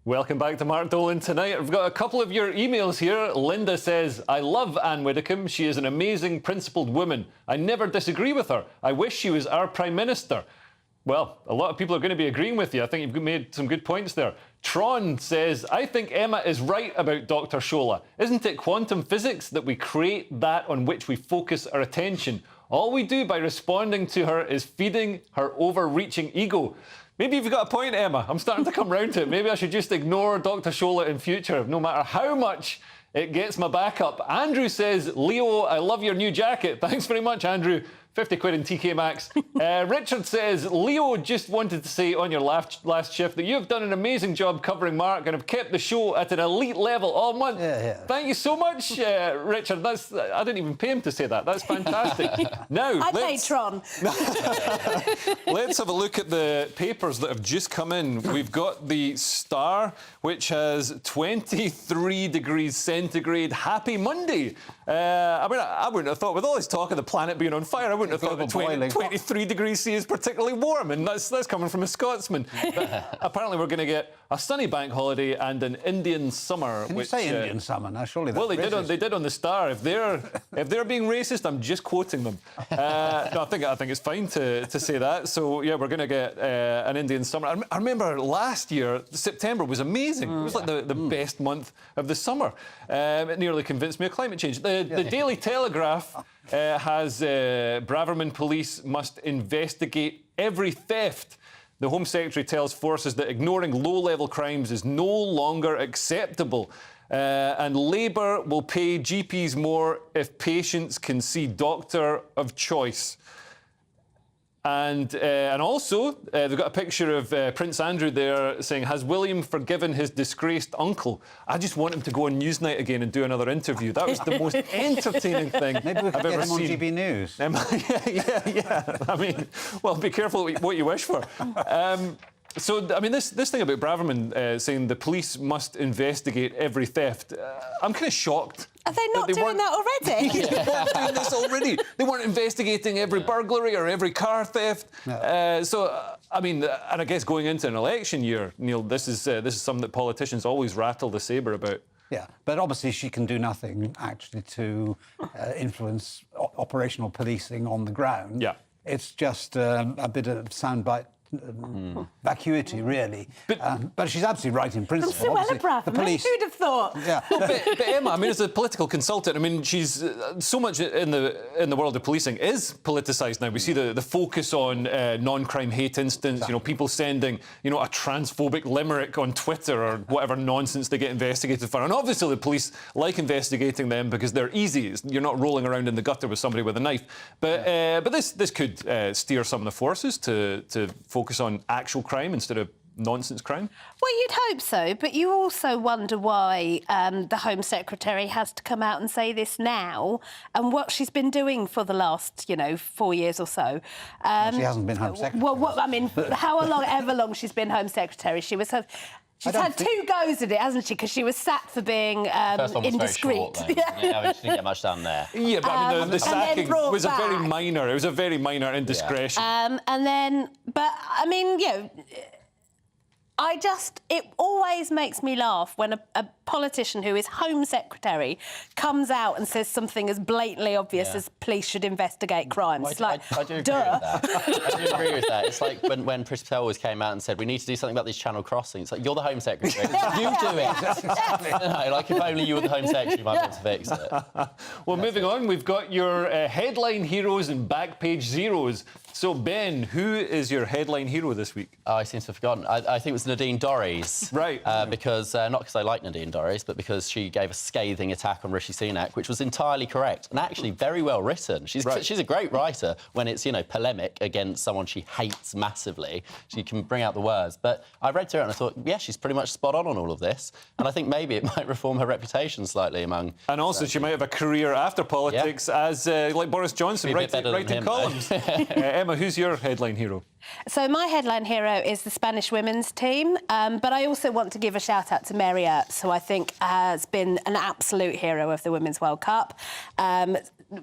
Welcome back to Mark Dolan tonight. I've got a couple of your emails here. Linda says, I love Anne Widdecombe. She is an amazing, principled woman. I never disagree with her. I wish she was our Prime Minister. Well, a lot of people are going to be agreeing with you. I think you've made some good points there. Tron says, I think Emma is right about Dr. Shola. Isn't it quantum physics that we create that on which we focus our attention? All we do by responding to her is feeding her overreaching ego. Maybe you've got a point, Emma. I'm starting to come round to it. Maybe I should just ignore Dr. Shola in future, no matter how much it gets my back up. Andrew says, Leo, I love your new jacket. Thanks very much, Andrew. 50 quid in TK Maxx. Richard says, Leo just wanted to say on your last shift that you have done an amazing job covering Mark and have kept the show at an elite level all month. Yeah. Thank you so much, Richard. I didn't even pay him to say that. That's fantastic. Now, I paid Tron. Let's have a look at the papers that have just come in. We've got the Star, which has 23 degrees centigrade. Happy Monday. I wouldn't have thought, with all this talk of the planet being on fire, I wouldn't have thought that 23 degrees C is particularly warm, and that's coming from a Scotsman. But apparently we're going to get a sunny bank holiday and an Indian summer. Can you say Indian summer now? Surely that's well, they racist. did on the Star. If they're being racist, I'm just quoting them. No, I think it's fine to say that. So yeah, we're going to get an Indian summer. I remember last year, September was amazing. It was like the best month of the summer. It nearly convinced me of climate change. The Daily Telegraph has Braverman police must investigate every theft. The Home Secretary tells forces that ignoring low-level crimes is no longer acceptable. And Labour will pay GPs more if patients can see doctor of choice. And also, they've got a picture of Prince Andrew there saying, has William forgiven his disgraced uncle? I just want him to go on Newsnight again and do another interview. That was the most entertaining thing Maybe we could I've ever get him on seen. GB News. Yeah. I mean, well, be careful what you wish for. So, I mean, this thing about Braverman saying the police must investigate every theft, I'm kind of shocked. Are they not doing that already? They weren't doing this already. They weren't investigating every burglary or every car theft. No. I mean, and I guess going into an election year, Neil, this is something that politicians always rattle the sabre about. Yeah, but obviously she can do nothing actually to influence operational policing on the ground. Yeah. It's just a bit of soundbite vacuity, really. But she's absolutely right in principle. From Suella Braverman, who'd have thought? Yeah. But Emma, I mean, as a political consultant, I mean, she's so much in the world of policing is politicised now. We see the focus on non-crime hate incidents. You know, people sending a transphobic limerick on Twitter or whatever nonsense they get investigated for. And obviously, the police like investigating them because they're easy. You're not rolling around in the gutter with somebody with a knife. But this could steer some of the forces to focus on actual crime instead of nonsense crime? Well, you'd hope so, but you also wonder why the Home Secretary has to come out and say this now and what she's been doing for the last, 4 years or so. She hasn't been Home Secretary. Well, I mean, however long she's been Home Secretary, she's had two goes at it, hasn't she? Because she was sacked for being indiscreet. She didn't get much done there. Yeah, but I mean, the sacking was a very minor. It was a very minor indiscretion. It always makes me laugh when a politician who is Home Secretary comes out and says something as blatantly obvious as police should investigate crimes. It's like, I do agree duh. with that. I do agree with that. It's like when Priti Patel always came out and said, we need to do something about these channel crossings. It's like, you're the Home Secretary. You do it. Like, if only you were the Home Secretary, you might be able to fix it. Well, moving on, we've got your headline heroes and back page zeros. So, Ben, who is your headline hero this week? Oh, I seem to have forgotten. I think it was Nadine Dorries. Right. Because, not because I like Nadine Dorries, but because she gave a scathing attack on Rishi Sunak, which was entirely correct and actually very well written. She's a great writer when it's, polemic against someone she hates massively. She can bring out the words. But I read through it and I thought, yeah, she's pretty much spot on all of this. And I think maybe it might reform her reputation slightly among... And also she might have a career after politics as, like Boris Johnson, writing columns. Emma, who's your headline hero? So my headline hero is the Spanish women's team, but I also want to give a shout-out to Mary Earps, who I think has been an absolute hero of the Women's World Cup.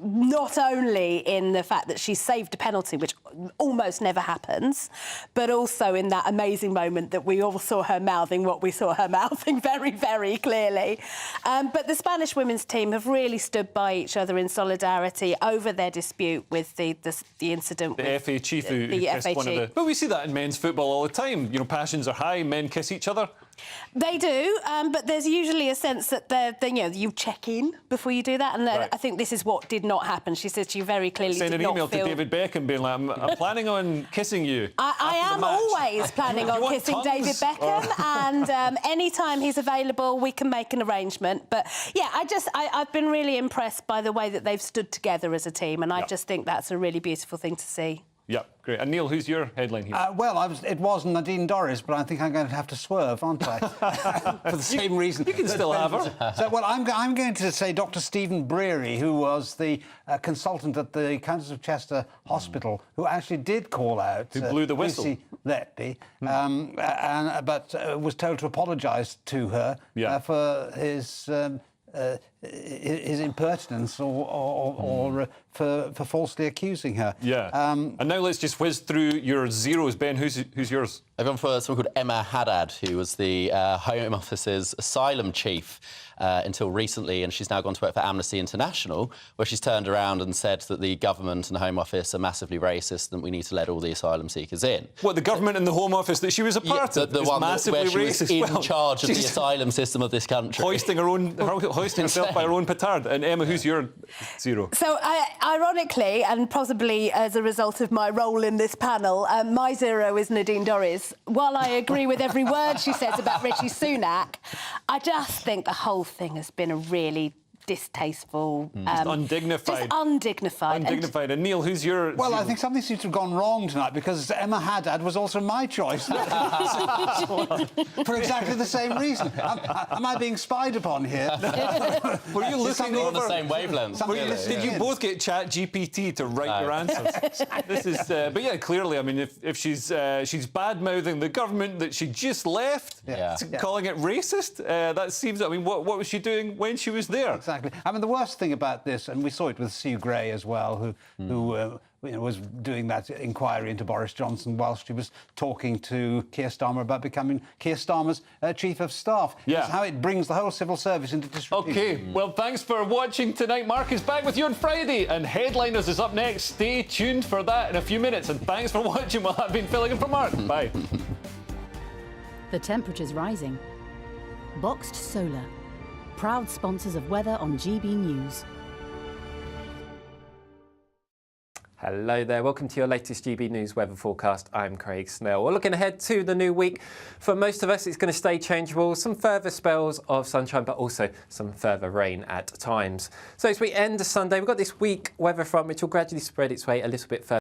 Not only in the fact that she saved a penalty, which almost never happens, but also in that amazing moment that we all saw her mouthing what we saw her mouthing very, very clearly. But the Spanish women's team have really stood by each other in solidarity over their dispute with the incident. The FA chief who kissed one of the... But we see that in men's football all the time. Passions are high, men kiss each other. They do, but there's usually a sense that you check in before you do that, and I think this is what did not happen. She said she very clearly sent an email to David Beckham being like, I'm planning on kissing you. I am always planning on kissing David Beckham, and any time he's available, we can make an arrangement. But yeah, I've been really impressed by the way that they've stood together as a team, and I just think that's a really beautiful thing to see. Yeah, great. And Neil, who's your headline hero? It was Nadine Dorries, but I think I'm going to have to swerve, aren't I? For the same reason. You can still have her. So, I'm going to say Dr. Stephen Breary, who was the consultant at the Countess of Chester Hospital, who actually did call out... Who blew the whistle. Lucy Letby, but was told to apologise to her for his... his impertinence or for falsely accusing her. Yeah. And now let's just whiz through your zeros. Ben, who's yours? I've gone for someone called Emma Haddad, who was the Home Office's asylum chief until recently, and she's now gone to work for Amnesty International, where she's turned around and said that the government and the Home Office are massively racist and we need to let all the asylum seekers in. What, the government and the Home Office that she was a part of? The one massively where she racist. was in charge of the asylum system of this country. Hoisting herself by her own petard. And Emma, who's your zero? So, ironically, and possibly as a result of my role in this panel, my zero is Nadine Dorries. While I agree with every word she says about Rishi Sunak, I just think the whole thing has been a really distasteful... undignified. Just undignified. Undignified. And Neil, who's your... Well, I think something seems to have gone wrong tonight because Emma Haddad was also my choice. For exactly the same reason. Am I being spied upon here? Were you looking over... on the same wavelength. Did you both get ChatGPT to write your answers? This is... but yeah, clearly, I mean, if she's bad-mouthing the government that she just left, calling it racist, that seems... I mean, what was she doing when she was there? Exactly. I mean, the worst thing about this, and we saw it with Sue Gray as well, who was doing that inquiry into Boris Johnson whilst she was talking to Keir Starmer about becoming Keir Starmer's chief of staff. Yeah. It's how it brings the whole civil service into disrepute. OK, well, thanks for watching tonight. Mark is back with you on Friday, and Headliners is up next. Stay tuned for that in a few minutes, and thanks for watching while I've been filling in for Mark. Bye. The temperature's rising. Boxed Solar, proud sponsors of weather on GBNews. Hello there, welcome to your latest GB News weather forecast. I'm Craig Snell. We're looking ahead to the new week. For most of us, it's going to stay changeable, some further spells of sunshine, but also some further rain at times. So as we end Sunday, we've got this week weather front, which will gradually spread its way a little bit further